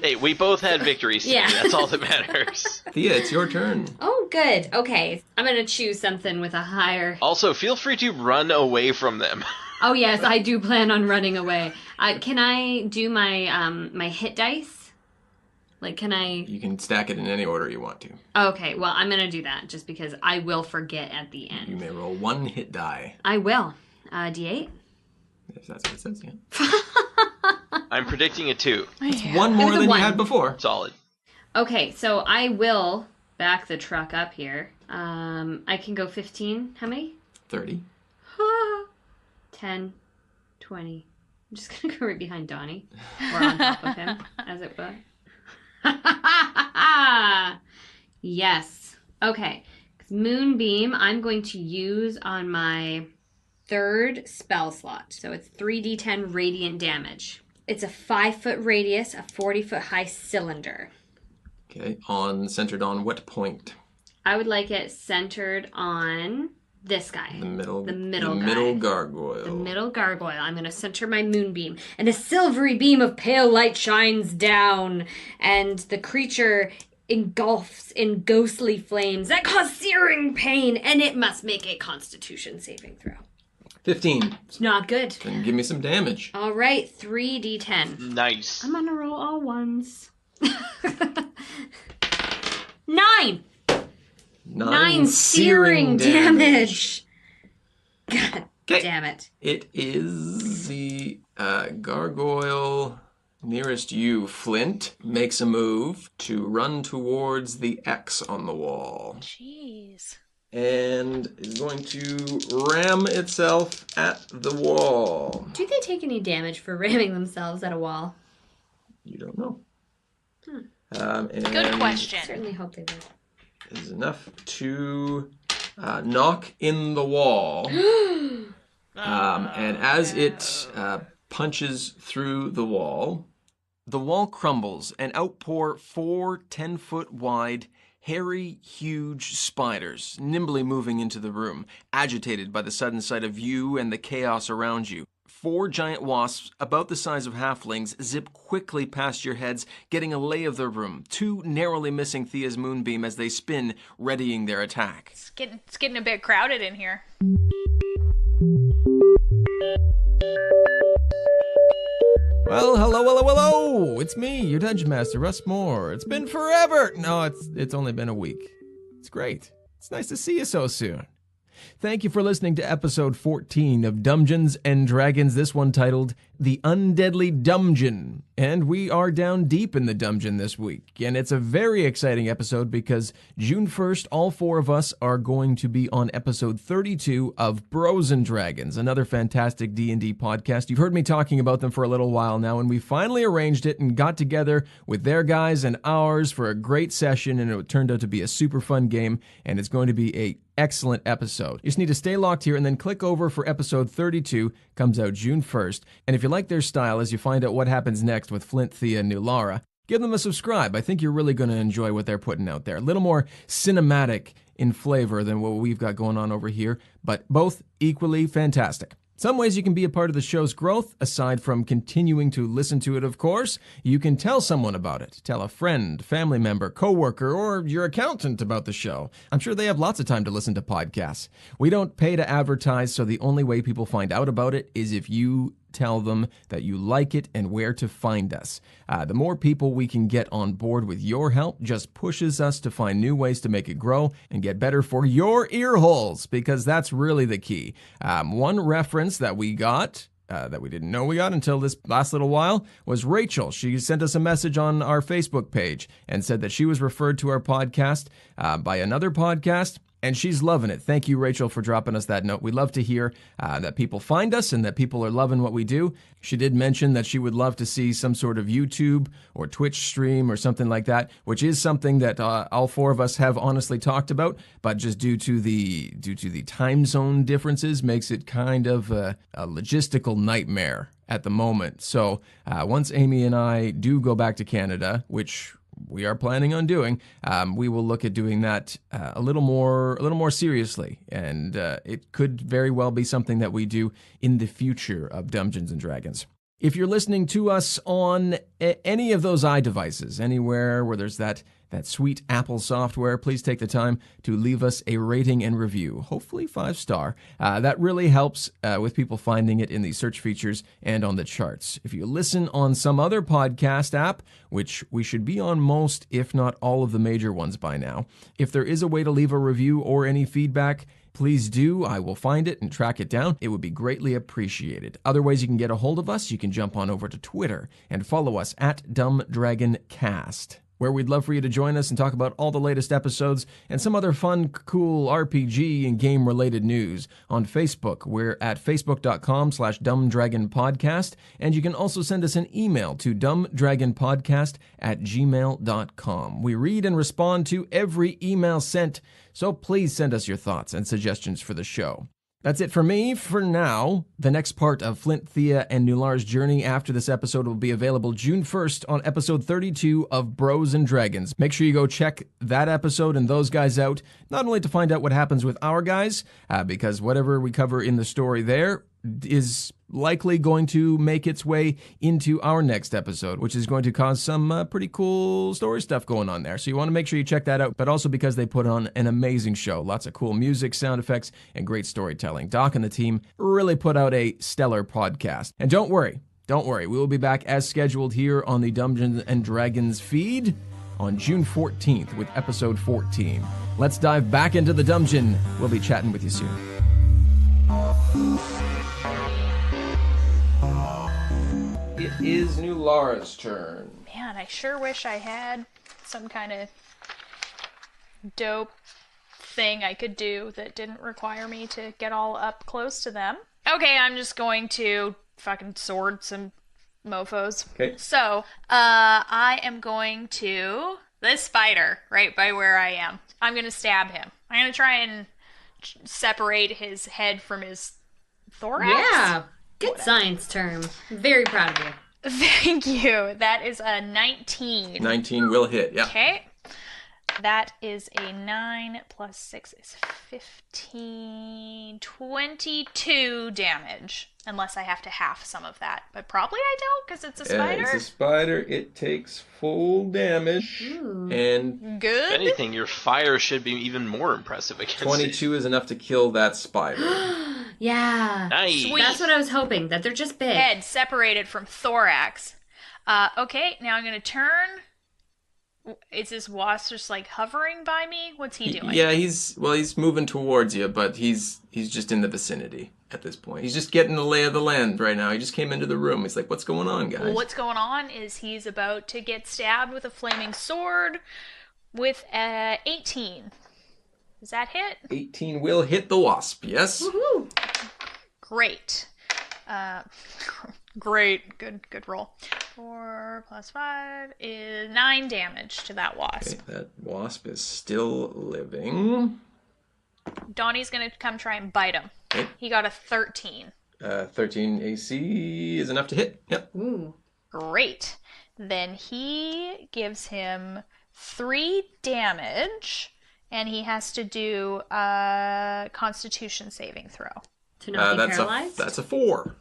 Hey, we both had victories today. Yeah. That's all that matters. Thea, it's your turn. Oh, good. Okay. I'm going to choose something with a higher... Also, feel free to run away from them. Oh, yes, I do plan on running away. Can I do my my hit dice? Like, can I... You can stack it in any order you want to. Okay, well, I'm going to do that just because I will forget at the end. You may roll 1 hit die. I will. D8? If that's what it says, yeah. I'm predicting a 2. One more was a than you 1. had before. Solid. Okay, so I will back the truck up here. I can go 15. How many? 30. 10, 20. I'm just going to go right behind Donnie. Or on top of him, as it were. Yes. Okay. Moonbeam, I'm going to use on my 3rd spell slot. So it's 3d10 radiant damage. It's a 5-foot radius, a 40-foot high cylinder. Okay, centered on what point? I would like it centered on this guy. The middle guy. middle gargoyle. The middle gargoyle. I'm going to center my moonbeam. And a silvery beam of pale light shines down. And the creature engulfs in ghostly flames that cause searing pain. And it must make a constitution saving throw. 15. It's not good. Then give me some damage. All right, 3d10. Nice. I'm going to roll all ones. 9! 9 searing damage. God damn it. It is the gargoyle nearest you, Flint, makes a move to run towards the X on the wall. Jeez. and is going to ram itself at the wall. Do they take any damage for ramming themselves at a wall? You don't know. Good I question. certainly hope they will. Is enough to knock in the wall. And as it punches through the wall crumbles and outpour 4 10-foot wide, hairy, huge spiders, nimbly moving into the room, agitated by the sudden sight of you and the chaos around you. 4 giant wasps, about the size of halflings, zip quickly past your heads, getting a lay of the room, 2 narrowly missing Thia's moonbeam as they spin, readying their attack. It's getting a bit crowded in here. Well, hello! It's me, your Dungeon Master, Russ Moore. It's been forever! No, it's only been a week. It's great. It's nice to see you so soon. Thank you for listening to episode 14 of Dumbgeons and Dragons, this one titled The Un-Deadly Dumbgeon. And we are down deep in the dungeon this week. And it's a very exciting episode because June 1st, all 4 of us are going to be on episode 32 of Bros and Dragons, another fantastic D&D podcast. You've heard me talking about them for a little while now, and we finally arranged it and got together with their guys and ours for a great session, and it turned out to be a super fun game, and it's going to be a excellent episode. You just need to stay locked here and then click over for episode 32, comes out June 1st. And if you like their style as you find out what happens next with Flint, Thia, and Nulara, give them a subscribe. I think you're really going to enjoy what they're putting out there. A little more cinematic in flavor than what we've got going on over here, but both equally fantastic. Some ways you can be a part of the show's growth, aside from continuing to listen to it, of course, you can tell someone about it. Tell a friend, family member, coworker, or your accountant about the show. I'm sure they have lots of time to listen to podcasts. We don't pay to advertise, so the only way people find out about it is if you tell them that you like it and where to find us. The more people we can get on board with your help just pushes us to find new ways to make it grow and get better for your ear holes, because that's really the key. One reference that we got that we didn't know we got until this last little while was Rachel. She sent us a message on our Facebook page and said that she was referred to our podcast by another podcast, and she's loving it. Thank you, Rachel, for dropping us that note. We love to hear that people find us and that people are loving what we do. She did mention that she would love to see some sort of YouTube or Twitch stream or something like that, which is something that all 4 of us have honestly talked about, but just due to the time zone differences makes it kind of a logistical nightmare at the moment. So once Amy and I do go back to Canada, which we are planning on doing, we will look at doing that a little more seriously, and it could very well be something that we do in the future of Dumbgeons and Dragons. If you're listening to us on any of those iDevices, anywhere where there's that sweet Apple software, please take the time to leave us a rating and review, hopefully 5-star. That really helps with people finding it in the search features and on the charts. If you listen on some other podcast app, which we should be on most, if not all of the major ones by now, if there is a way to leave a review or any feedback, please do. I will find it and track it down. It would be greatly appreciated. Other ways you can get a hold of us, you can jump on over to Twitter and follow us at DumbDragonCast, where we'd love for you to join us and talk about all the latest episodes and some other fun, cool RPG and game-related news. On Facebook, we're at facebook.com/dumbdragonpodcast, and you can also send us an email to dumbdragonpodcast@gmail.com. We read and respond to every email sent, so please send us your thoughts and suggestions for the show. That's it for me for now. The next part of Flint, Thia, and Nulara's journey after this episode will be available June 1st on episode 32 of Bros and Dragons. Make sure you go check that episode and those guys out, not only to find out what happens with our guys, because whatever we cover in the story there is likely going to make its way into our next episode, which is going to cause some pretty cool story stuff going on there. So you want to make sure you check that out, but also because they put on an amazing show. Lots of cool music, sound effects, and great storytelling. Doc and the team really put out a stellar podcast. And don't worry, we will be back as scheduled here on the Dumbgeons and Dragons feed on June 14th with episode 14. Let's dive back into the dungeon. We'll be chatting with you soon. It is Nulara's turn. Man, I sure wish I had some kind of dope thing I could do that didn't require me to get all up close to them. Okay, I'm just going to fucking sword some mofos. Okay. So, I am going to this spider right by where I am. I'm going to stab him. I'm going to try and separate his head from his thorax. Yeah. Good science term. Very proud of you. Thank you. That is a 19. 19 will hit, yeah. Okay. That is a 9 plus 6 is 15, 22 damage. Unless I have to half some of that. But probably I don't, because it's a spider. It's a spider. It takes full damage. Ooh. And Good. If anything, your fire should be even more impressive against 22 is enough to kill that spider. Yeah. Nice. Sweet. That's what I was hoping, that they're just big. Head separated from thorax. Okay, now I'm going to turn. Is this wasp just like hovering by me? What's he doing? Yeah, he's moving towards you, but he's just in the vicinity at this point. He's just getting the lay of the land right now. He just came into the room. He's like, what's going on, guys? Well, what's going on is he's about to get stabbed with a flaming sword with 18. Does that hit? 18 will hit the wasp, yes? Woohoo. Great. Great. Good roll. 4 plus 5 is 9 damage to that wasp. Okay, that wasp is still living. Donnie's gonna come try and bite him. Okay. He got a 13. 13 AC is enough to hit. Yep. Ooh. Great. Then he gives him 3 damage, and he has to do a Constitution saving throw. To not be That's paralyzed? a 4.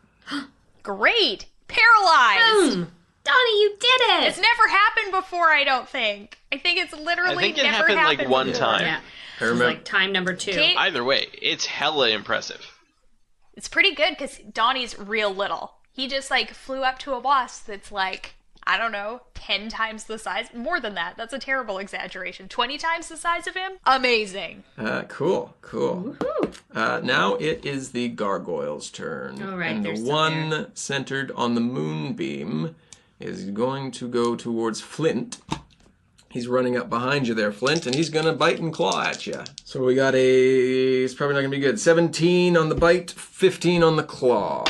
Great! Paralyzed! Boom! Donnie, you did it! It's never happened before, I don't think. I think it's literally I think it never happened like one before. time. Yeah. I This is remember. like time number 2. Okay. Either way, it's hella impressive. It's pretty good because Donnie's real little. He just like flew up to a wasp that's like, I don't know, 10 times the size. More than that. That's a terrible exaggeration. 20 times the size of him? Amazing. Cool. Woohoo! Now it is the gargoyle's turn. All right, and they're the still one there. centered on the moonbeam is going to go towards Flint. He's running up behind you there, Flint, and he's going to bite and claw at you. So we got it's probably not going to be good. 17 on the bite, 15 on the claw.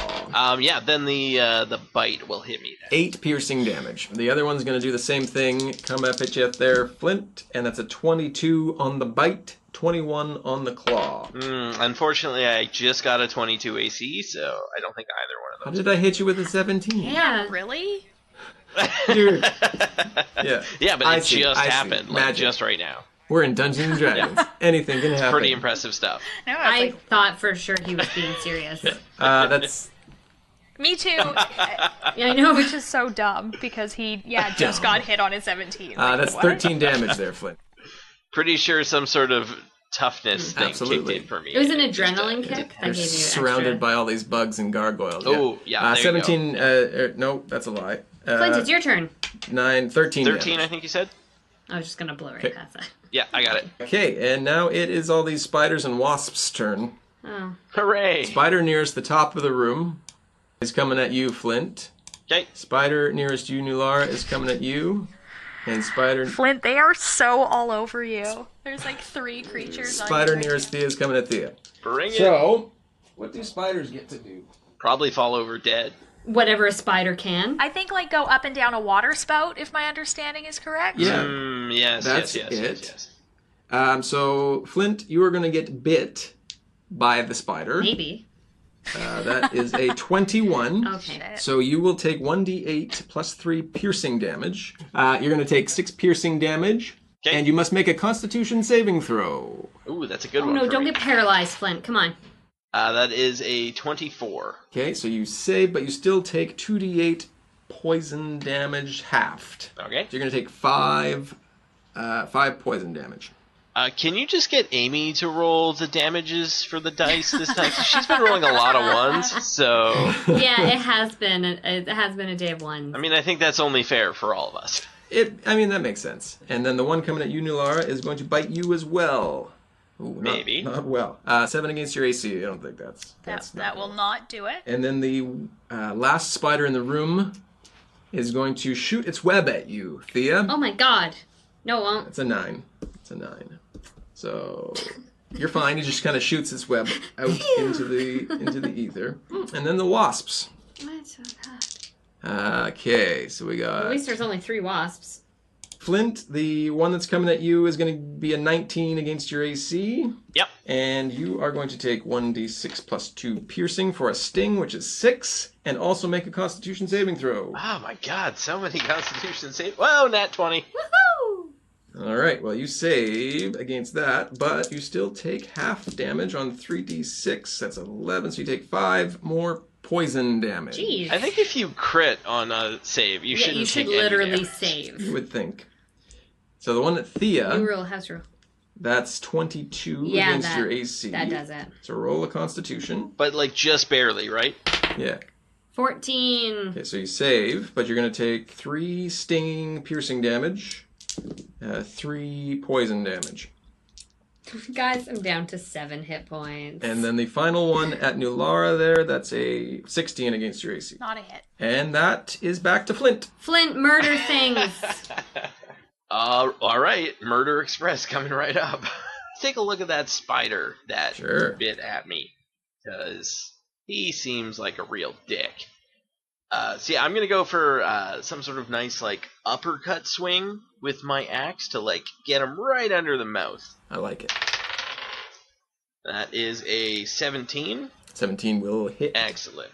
Yeah, then the bite will hit me then. 8 piercing damage. The other one's going to do the same thing. Come up at you there, Flint, and that's a 22 on the bite, 21 on the claw. Unfortunately, I just got a 22 AC, so I don't think either one How of those. did I hit you with a 17? Yeah. Really? Dude. Yeah. Yeah, but I it see, just I see. happened, like Magic. just right now. We're in Dungeons and Dragons. Anything can happen. Pretty impressive stuff. No, I it's like, thought for sure he was being serious. That's me too. Yeah, I know. Which is so dumb because he, just got hit on his 17. Like, that's what? 13 damage there, Flint. Pretty sure some sort of toughness thing Absolutely. kicked in for me. It was an It just, adrenaline it kick. didn't I You're gave you surrounded extra. by all these bugs and gargoyles. Oh, yeah, there you 17. No, that's a lie. Clint, it's your turn. 13 13, damage. I think you said? I was just gonna blow right Okay. past that. Yeah, I got it. Okay, and now it is all these spiders and wasps' turn. Oh. Hooray! Spider nearest the top of the room is coming at you, Flint. Okay. Spider nearest you, Nulara, is coming at you. And spider Flint, they are so all over you. There's like 3 creatures on spider you. nearest Thea is coming at Thea. Bring it. So, what do spiders get to do? Probably fall over dead. Whatever a spider can. I think like go up and down a water spout, if my understanding is correct. Yeah. Yes, That's yes, it. yes. So, Flint, you are going to get bit by the spider. Maybe. That is a 21. Okay. So you will take 1d8 plus 3 piercing damage. You're going to take 6 piercing damage. Okay. And you must make a constitution saving throw. Ooh, that's a good Oh one no, for don't me. get paralyzed, Flint. Come on. That is a 24. Okay, so you save, but you still take 2d8 poison damage halved. Okay. So you're going to take 5 poison damage. Can you just get Amy to roll the damages for the dice this time? 'Cause she's been rolling a lot of ones, so... Yeah, it has been a day of ones. I mean, I think that's only fair for all of us. That makes sense. And then the one coming at you, Nulara, is going to bite you as well. Ooh, Maybe. Not well. 7 against your AC. I don't think that's That will not do it. And then the last spider in the room is going to shoot its web at you, Thea. Oh my god. No, it won't. It's a 9. It's a 9. So You're fine. He just kind of shoots his web out into the ether. And then the wasps. What's so tough? Okay, so we got... At least there's only 3 wasps. Flint, the one that's coming at you is going to be a 19 against your AC. Yep. And you are going to take 1d6 plus 2 piercing for a sting, which is 6, and also make a Constitution saving throw. Oh my god, so many Constitution save. Whoa, nat 20. Woohoo! All right, well, you save against that, but you still take half damage on 3d6. That's 11, so you take 5 more poison damage. Jeez. I think if you crit on a save, you shouldn't you should take any literally damage. save. You would think. So the one at Thia, New rule, house rule. that's 22 Yeah, against your AC. that does it. So roll a Constitution. But like just barely, right? Yeah. 14. Okay, so you save, but you're going to take 3 stinging, piercing damage, 3 poison damage. Guys, I'm down to 7 hit points. And then the final one at Nulara there, that's a 16 against your AC. Not a hit. And that is back to Flint. Flint, murder things. All right, Murder Express coming right up. Take a look at that spider that Sure. bit at me, because he seems like a real dick. So yeah, I'm gonna go for some sort of nice like uppercut swing with my axe to like get him right under the mouth. I like it. That is a 17. 17 will hit. Excellent.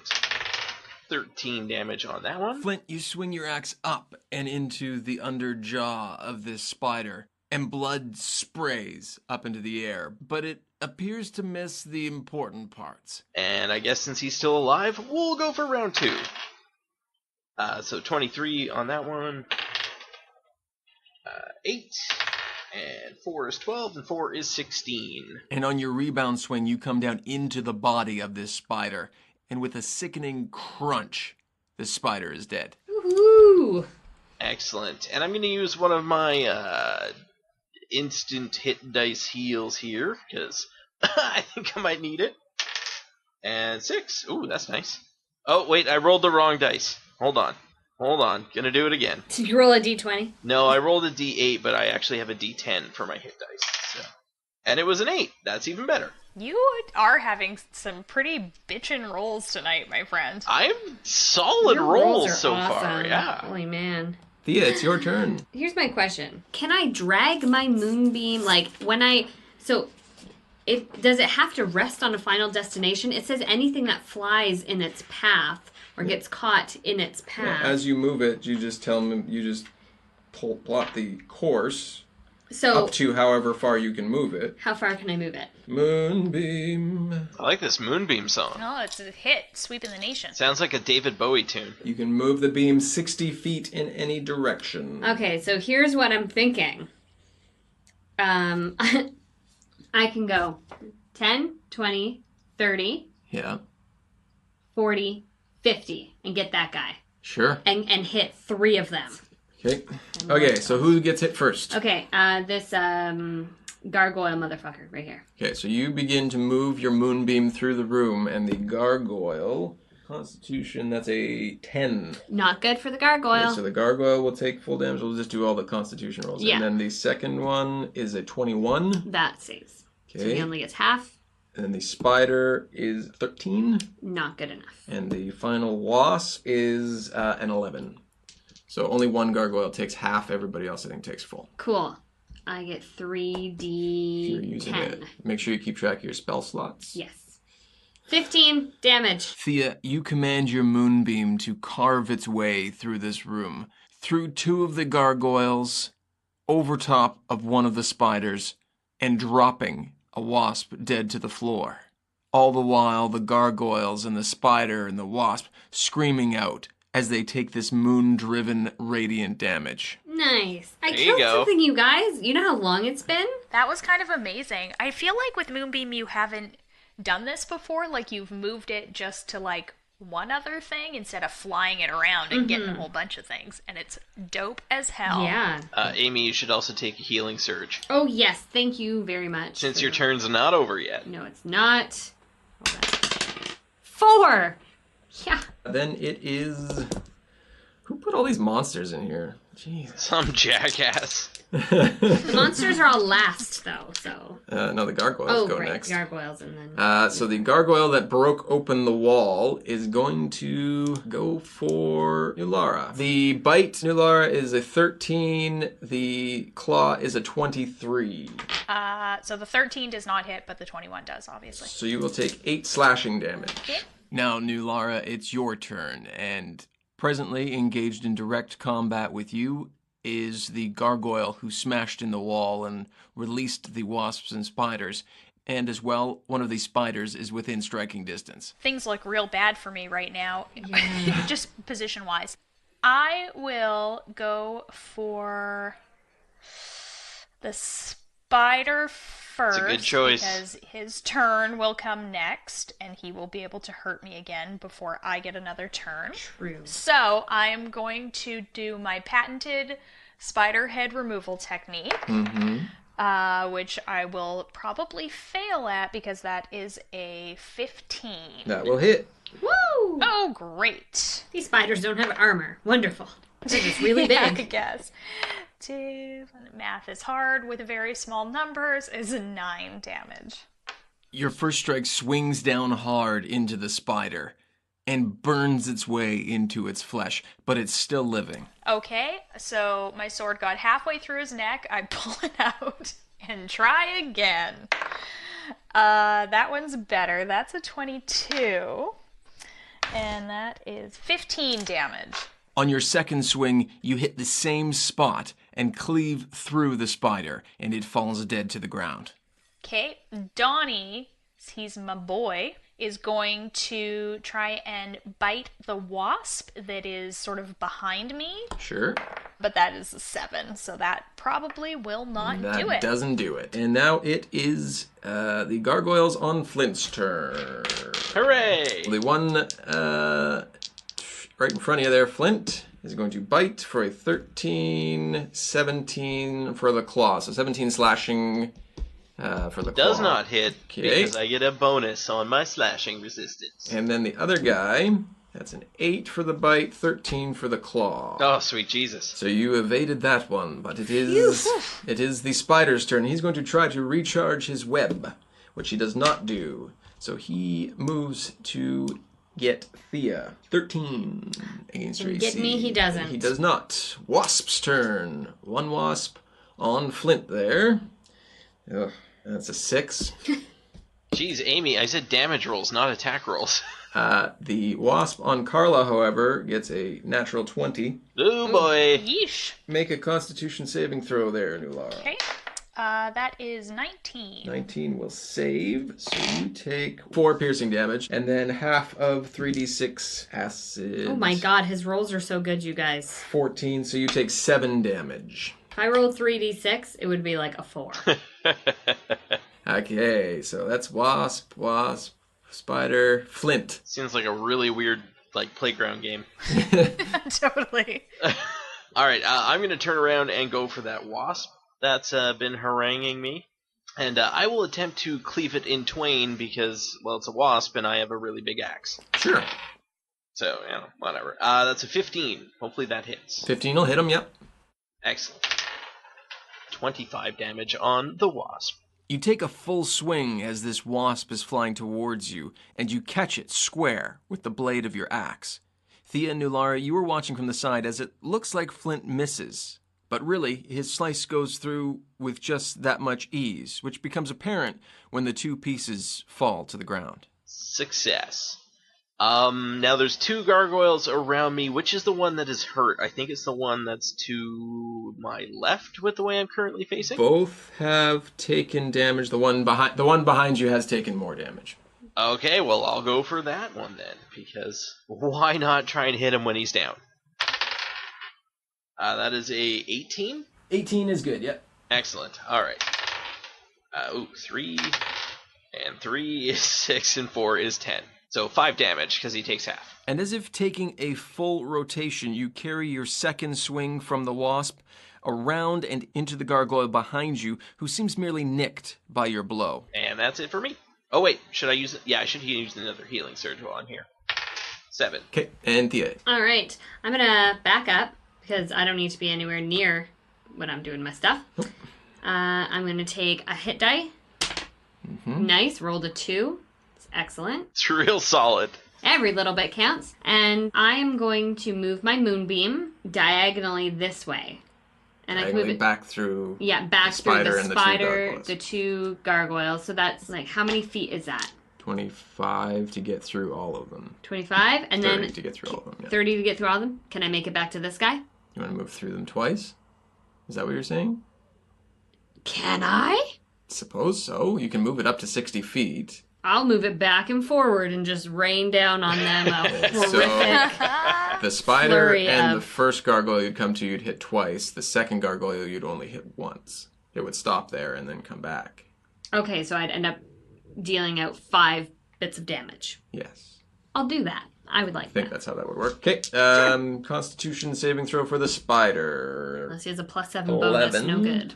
13 damage on that one. Flint, you swing your axe up and into the under jaw of this spider, and blood sprays up into the air, but it appears to miss the important parts. And I guess since he's still alive, we'll go for round 2. So 23 on that one. 8. And 4 is 12, and 4 is 16. And on your rebound swing, you come down into the body of this spider, and with a sickening crunch, the spider is dead. Woohoo! Excellent. And I'm going to use one of my instant hit dice heals here, because I think I might need it. And 6. Ooh, that's nice. Oh, wait, I rolled the wrong dice. Hold on. Gonna do it again. Did you roll a d20? No, I rolled a d8, but I actually have a d10 for my hit dice. So. And it was an 8. That's even better. You are having some pretty bitchin' rolls tonight, my friend. I'm solid Your rolls are so awesome. far, yeah. Holy man. Thea, it's your turn. Here's my question. Can I drag my moonbeam, like, when I... So, does it have to rest on a final destination? It says anything that flies in its path or gets caught in its path. As you move it, you just tell them, you just plot the course So, up to however far you can move it. how far can I move it? Moonbeam. I like this Moonbeam song. Oh, it's a hit, sweeping the nation. Sounds like a David Bowie tune. You can move the beam 60 feet in any direction. Okay, so here's what I'm thinking. I can go 10, 20, 30, Yeah, 40, 50 and get that guy. sure. And hit 3 of them. Okay. Okay, so who gets hit first? Okay, this gargoyle motherfucker right here. Okay, so you begin to move your moonbeam through the room, and the gargoyle, Constitution, that's a 10. Not good for the gargoyle. Okay, so the gargoyle will take full damage. We'll just do all the Constitution rolls. Yeah. And then the second one is a 21. That saves. So Okay. he only gets half. And then the spider is 13. Not good enough. And the final wasp is an 11. So only one gargoyle takes half. Everybody else, I think, takes full. Cool. I get If you're using 3d10. it. Make sure you keep track of your spell slots. Yes. 15 damage. Thea, you command your moonbeam to carve its way through this room, through 2 of the gargoyles, over top of one of the spiders, and dropping a wasp dead to the floor. All the while, the gargoyles and the spider and the wasp screaming out as they take this moon-driven radiant damage. Nice. I There you killed go. something, you guys. You know how long it's been? That was kind of amazing. I feel like with Moonbeam you haven't done this before, like you've moved it just to like one other thing instead of flying it around and getting a whole bunch of things, and it's dope as hell. Yeah. Amy, you should also take a healing surge. Oh, yes. Thank you very much. Since your turn's not over yet. No, it's not. Hold on. 4! Yeah. Then it is... Who put all these monsters in here? Jeez. Some jackass. The monsters are all last, though, so... No, the gargoyles go right, next. gargoyles, and then... So the gargoyle that broke open the wall is going to go for Nulara. The bite, Nulara, is a 13. The claw is a 23. So the 13 does not hit, but the 21 does, obviously. So you will take 8 slashing damage. Okay. Now, Nulara, it's your turn, and presently engaged in direct combat with you is the gargoyle who smashed in the wall and released the wasps and spiders. And as well, one of these spiders is within striking distance. Things look real bad for me right now, Yeah. just position-wise. I will go for the spider first. It's a good choice. Because his turn will come next, and he will be able to hurt me again before I get another turn. True. So I am going to do my patented spider head removal technique, which I will probably fail at because that is a 15. That will hit. Woo! Oh, great. These spiders don't have armor. Wonderful. They're just really Yeah, I big. guess. Math is hard with very small numbers is 9 damage. Your first strike swings down hard into the spider and burns its way into its flesh, but it's still living. Okay, so my sword got halfway through his neck. I pull it out and try again. That one's better. That's a 22. And that is 15 damage. On your second swing, you hit the same spot and cleave through the spider, and it falls dead to the ground. Okay, Donnie, he's my boy, is going to try and bite the wasp that is sort of behind me. Sure. But that is a 7, so that probably will not That do it. doesn't do it. And now it is the gargoyles on Flint's turn. Hooray! The one right in front of you there, Flint, is going to bite for a 13, 17 for the claw. So 17 slashing for the claw. Does not hit Okay. because I get a bonus on my slashing resistance. And then the other guy, that's an 8 for the bite, 13 for the claw. Oh, sweet Jesus. So you evaded that one, but it is the spider's turn. He's going to try to recharge his web, which he does not do. So he moves to get Thea. 13 against your AC. Get me, he doesn't. He does not. Wasp's turn. One wasp on Flint there. Ugh, that's a 6. Jeez, Amy, I said damage rolls, not attack rolls. The wasp on Carla, however, gets a natural 20. Oh boy. Yeesh. Make a constitution saving throw there, Nulara. Okay, that is 19. 19 will save, so you take 4 piercing damage, and then half of 3d6 acid. Oh my god, his rolls are so good, you guys. 14, so you take 7 damage. If I rolled 3d6, it would be like a 4. Okay, so that's wasp, spider, Flint. Seems like a really weird, playground game. Totally. Alright, I'm gonna turn around and go for that wasp that's been haranguing me. And I will attempt to cleave it in twain because, well, it's a wasp and I have a really big axe. Sure. So, whatever. That's a 15. Hopefully that hits. 15 will hit him, yep. Excellent. 25 damage on the wasp. You take a full swing as this wasp is flying towards you, and you catch it square with the blade of your axe. Thea and Nulara, you were watching from the side as it looks like Flint misses. But really, his slice goes through with just that much ease, which becomes apparent when the 2 pieces fall to the ground. Success. Now there's 2 gargoyles around me. Which is the one that is hurt? I think it's the one that's to my left with the way I'm currently facing. Both have taken damage. The one behind you has taken more damage. Okay, well, I'll go for that one then, because why not try and hit him when he's down? That is a 18? 18 is good, yep. Excellent. All right. 3 and 3 is 6 and 4 is 10. So 5 damage because he takes half. And as if taking a full rotation, you carry your second swing from the wasp around and into the gargoyle behind you, who seems merely nicked by your blow. And that's it for me. Oh, wait. Should I use it? Yeah, I should use another healing surge while I'm here. 7. Okay, and Thea. Alright, I'm gonna back up, because I don't need to be anywhere near when I'm doing my stuff. I'm going to take a hit die. Nice. Rolled a 2. It's excellent. It's real solid. Every little bit counts. And I'm going to move my moonbeam diagonally this way. And I can move it back through. Yeah, back the through spider the spider, and the 2 gargoyles. So that's like, how many feet is that? 25 to get through all of them. 25, and 30 then to get through all of them. Yeah. 30 to get through all of them. Can I make it back to this guy? You want to move through them twice? Is that what you're saying? Can I? Suppose so. You can move it up to 60 feet. I'll move it back and forward and just rain down on them a horrific The spider flurry and of... the first gargoyle you'd come to, you'd hit twice. The second gargoyle, you'd only hit once. It would stop there and then come back. Okay, so I'd end up dealing out 5 bits of damage. Yes. I'll do that. I would like I think that. that's how that would work. Okay. Constitution saving throw for the spider. Unless he has a +7 bonus, 11. no good.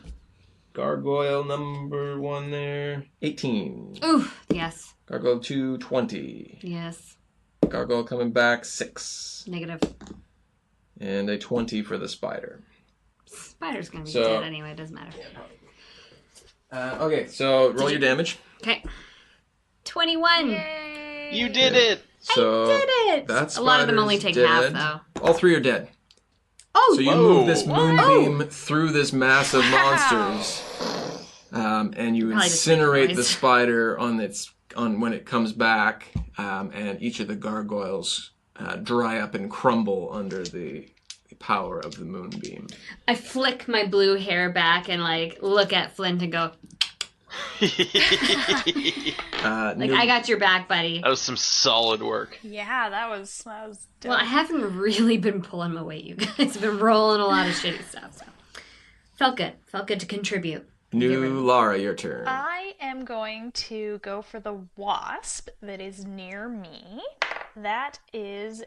Gargoyle number 1 there. 18. Ooh, yes. Gargoyle 2, 20. Yes. Gargoyle coming back, 6. Negative. And a 20 for the spider. Spider's gonna be dead anyway, it doesn't matter. Okay, so roll your damage. Okay. 21. Yay. You did it! So I did it! That A lot of them only take half, spider's though. All 3 are dead. Oh! So you Whoa. move this moonbeam through this mass of monsters, and you Probably just make incinerate noise. the spider on when it comes back, and each of the gargoyles dry up and crumble under the power of the moonbeam. I flick my blue hair back and, like, look at Flint and go, I got your back, buddy. That was some solid work. Yeah, that was dope. Well, I haven't really been pulling my weight, you guys. I've been rolling a lot of shitty stuff, so. Felt good. Felt good to contribute. Nulara, your turn. I am going to go for the wasp that is near me. That is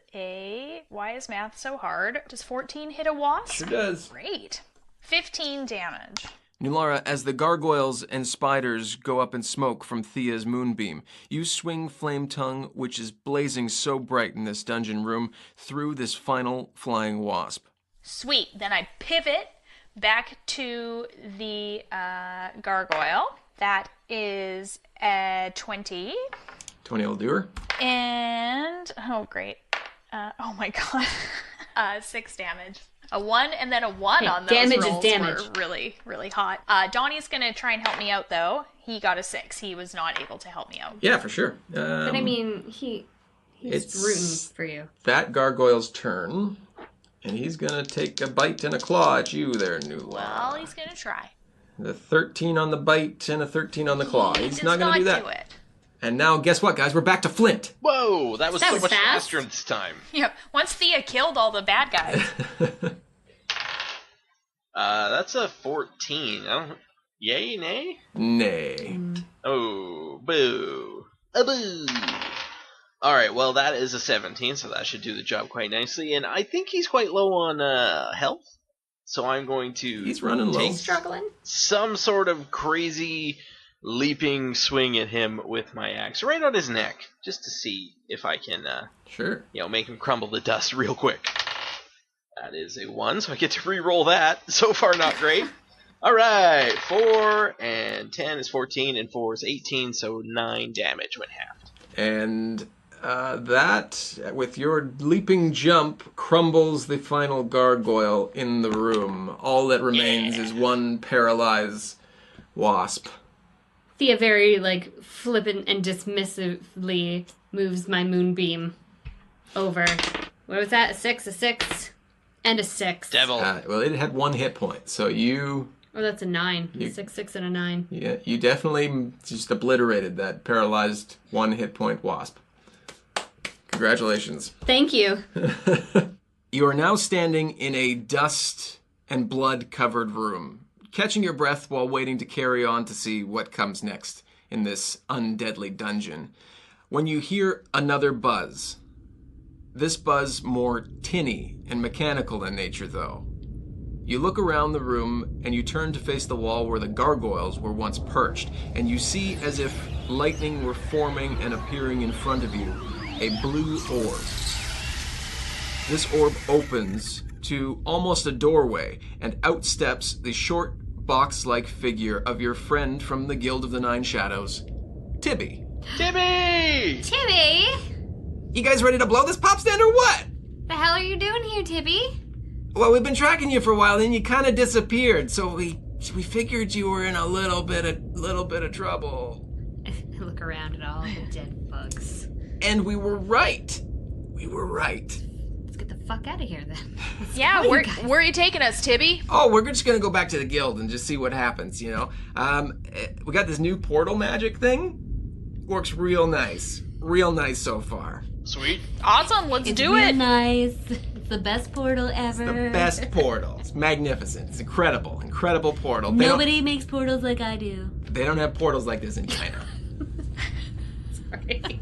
why is math so hard? Does 14 hit a wasp? Sure does. Great. 15 damage. Nulara, as the gargoyles and spiders go up in smoke from Thia's moonbeam, you swing Flame Tongue, which is blazing so bright in this dungeon room, through this final flying wasp. Sweet. Then I pivot back to the gargoyle. That is 20. 20 will do her. And, oh great. Oh my god. 6 damage. A 1 and then a 1 on those damage is rolls damage. were really, really hot. Donnie's going to try and help me out, though. He got a 6. He was not able to help me out. Yeah, for sure. But I mean, he's it's rooting for you. That gargoyle's turn, and he's gonna take a bite and a claw at you there, Nulara. Well, he's going to try. The 13 on the bite and a 13 on the claw. He He's does not gonna do that. it. And now, guess what, guys? We're back to Flint. Whoa, that was That so was much fast. faster this time. Yeah, once Thea killed all the bad guys. That's a 14. I don't... Yay, nay? Nay. Oh, boo. A boo. Alright, well, that is a 17, so that should do the job quite nicely. And I think he's quite low on health. So I'm going to He's running low. take Struggling? some sort of crazy leaping swing at him with my axe right on his neck, just to see if I can, Sure. make him crumble to dust real quick. That is a 1, so I get to re-roll that. So far, not great. Alright, 4 and 10 is 14, and 4 is 18, so 9 damage when halved. And that, with your leaping jump, crumbles the final gargoyle in the room. All that remains is one paralyzed wasp. Thea very, like, flippant and dismissively moves my moonbeam over. What was that? A 6, and a 6. Devil. Well, it had 1 hit point, so you... Oh, that's a 9. 6, and a 9. Yeah, you definitely just obliterated that paralyzed 1 hit point wasp. Congratulations. Thank you. You are now standing in a dust and blood-covered room, catching your breath while waiting to carry on to see what comes next in this Un-Deadly Dungeon. When you hear another buzz, this buzz more tinny and mechanical in nature, though. You look around the room and you turn to face the wall where the gargoyles were once perched, and you see, as if lightning were forming and appearing in front of you, a blue orb. This orb opens to almost a doorway, and out steps the short, box-like figure of your friend from the Guild of the Nine Shadows, Tibby. Tibby! Tibby! You guys ready to blow this pop stand or what? The hell are you doing here, Tibby? Well, we've been tracking you for a while, then you kind of disappeared, so we figured you were in a little bit of trouble. I look around at all the dead bugs. And we were right. Let's get the fuck out of here then. Yeah, where are you taking us, Tibby? Oh, we're just gonna go back to the guild and just see what happens, you know? We got this new portal magic thing. Works real nice so far. Sweet. Awesome, let's do it. Nice. It's the best portal ever. The best portal. It's magnificent. It's incredible portal. Nobody makes portals like I do. They don't have portals like this in China. Sorry.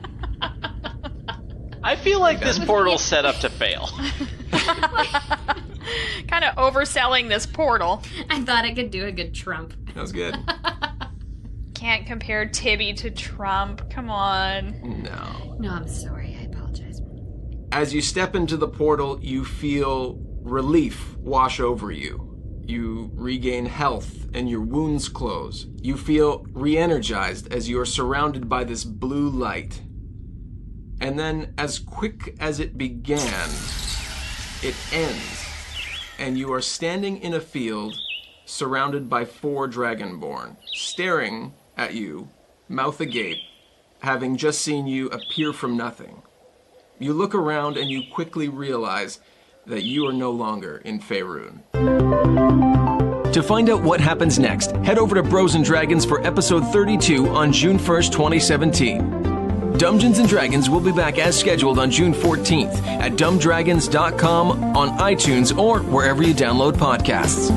I feel like this portal's set up to fail. Kind of overselling this portal. I thought I could do a good Trump. That was good. Can't compare Tibby to Trump. Come on. No, I'm sorry. I apologize. As you step into the portal, you feel relief wash over you. You regain health and your wounds close. You feel re-energized as you are surrounded by this blue light. And then, as quick as it began, it ends. And you are standing in a field surrounded by 4 Dragonborn, staring at you, mouth agape, having just seen you appear from nothing. You look around and you quickly realize that you are no longer in Faerun. To find out what happens next, head over to Bros and Dragons for episode 32 on June 1st, 2017. Dumbgeons and Dragons will be back as scheduled on June 14th at dumbdragons.com, on iTunes, or wherever you download podcasts.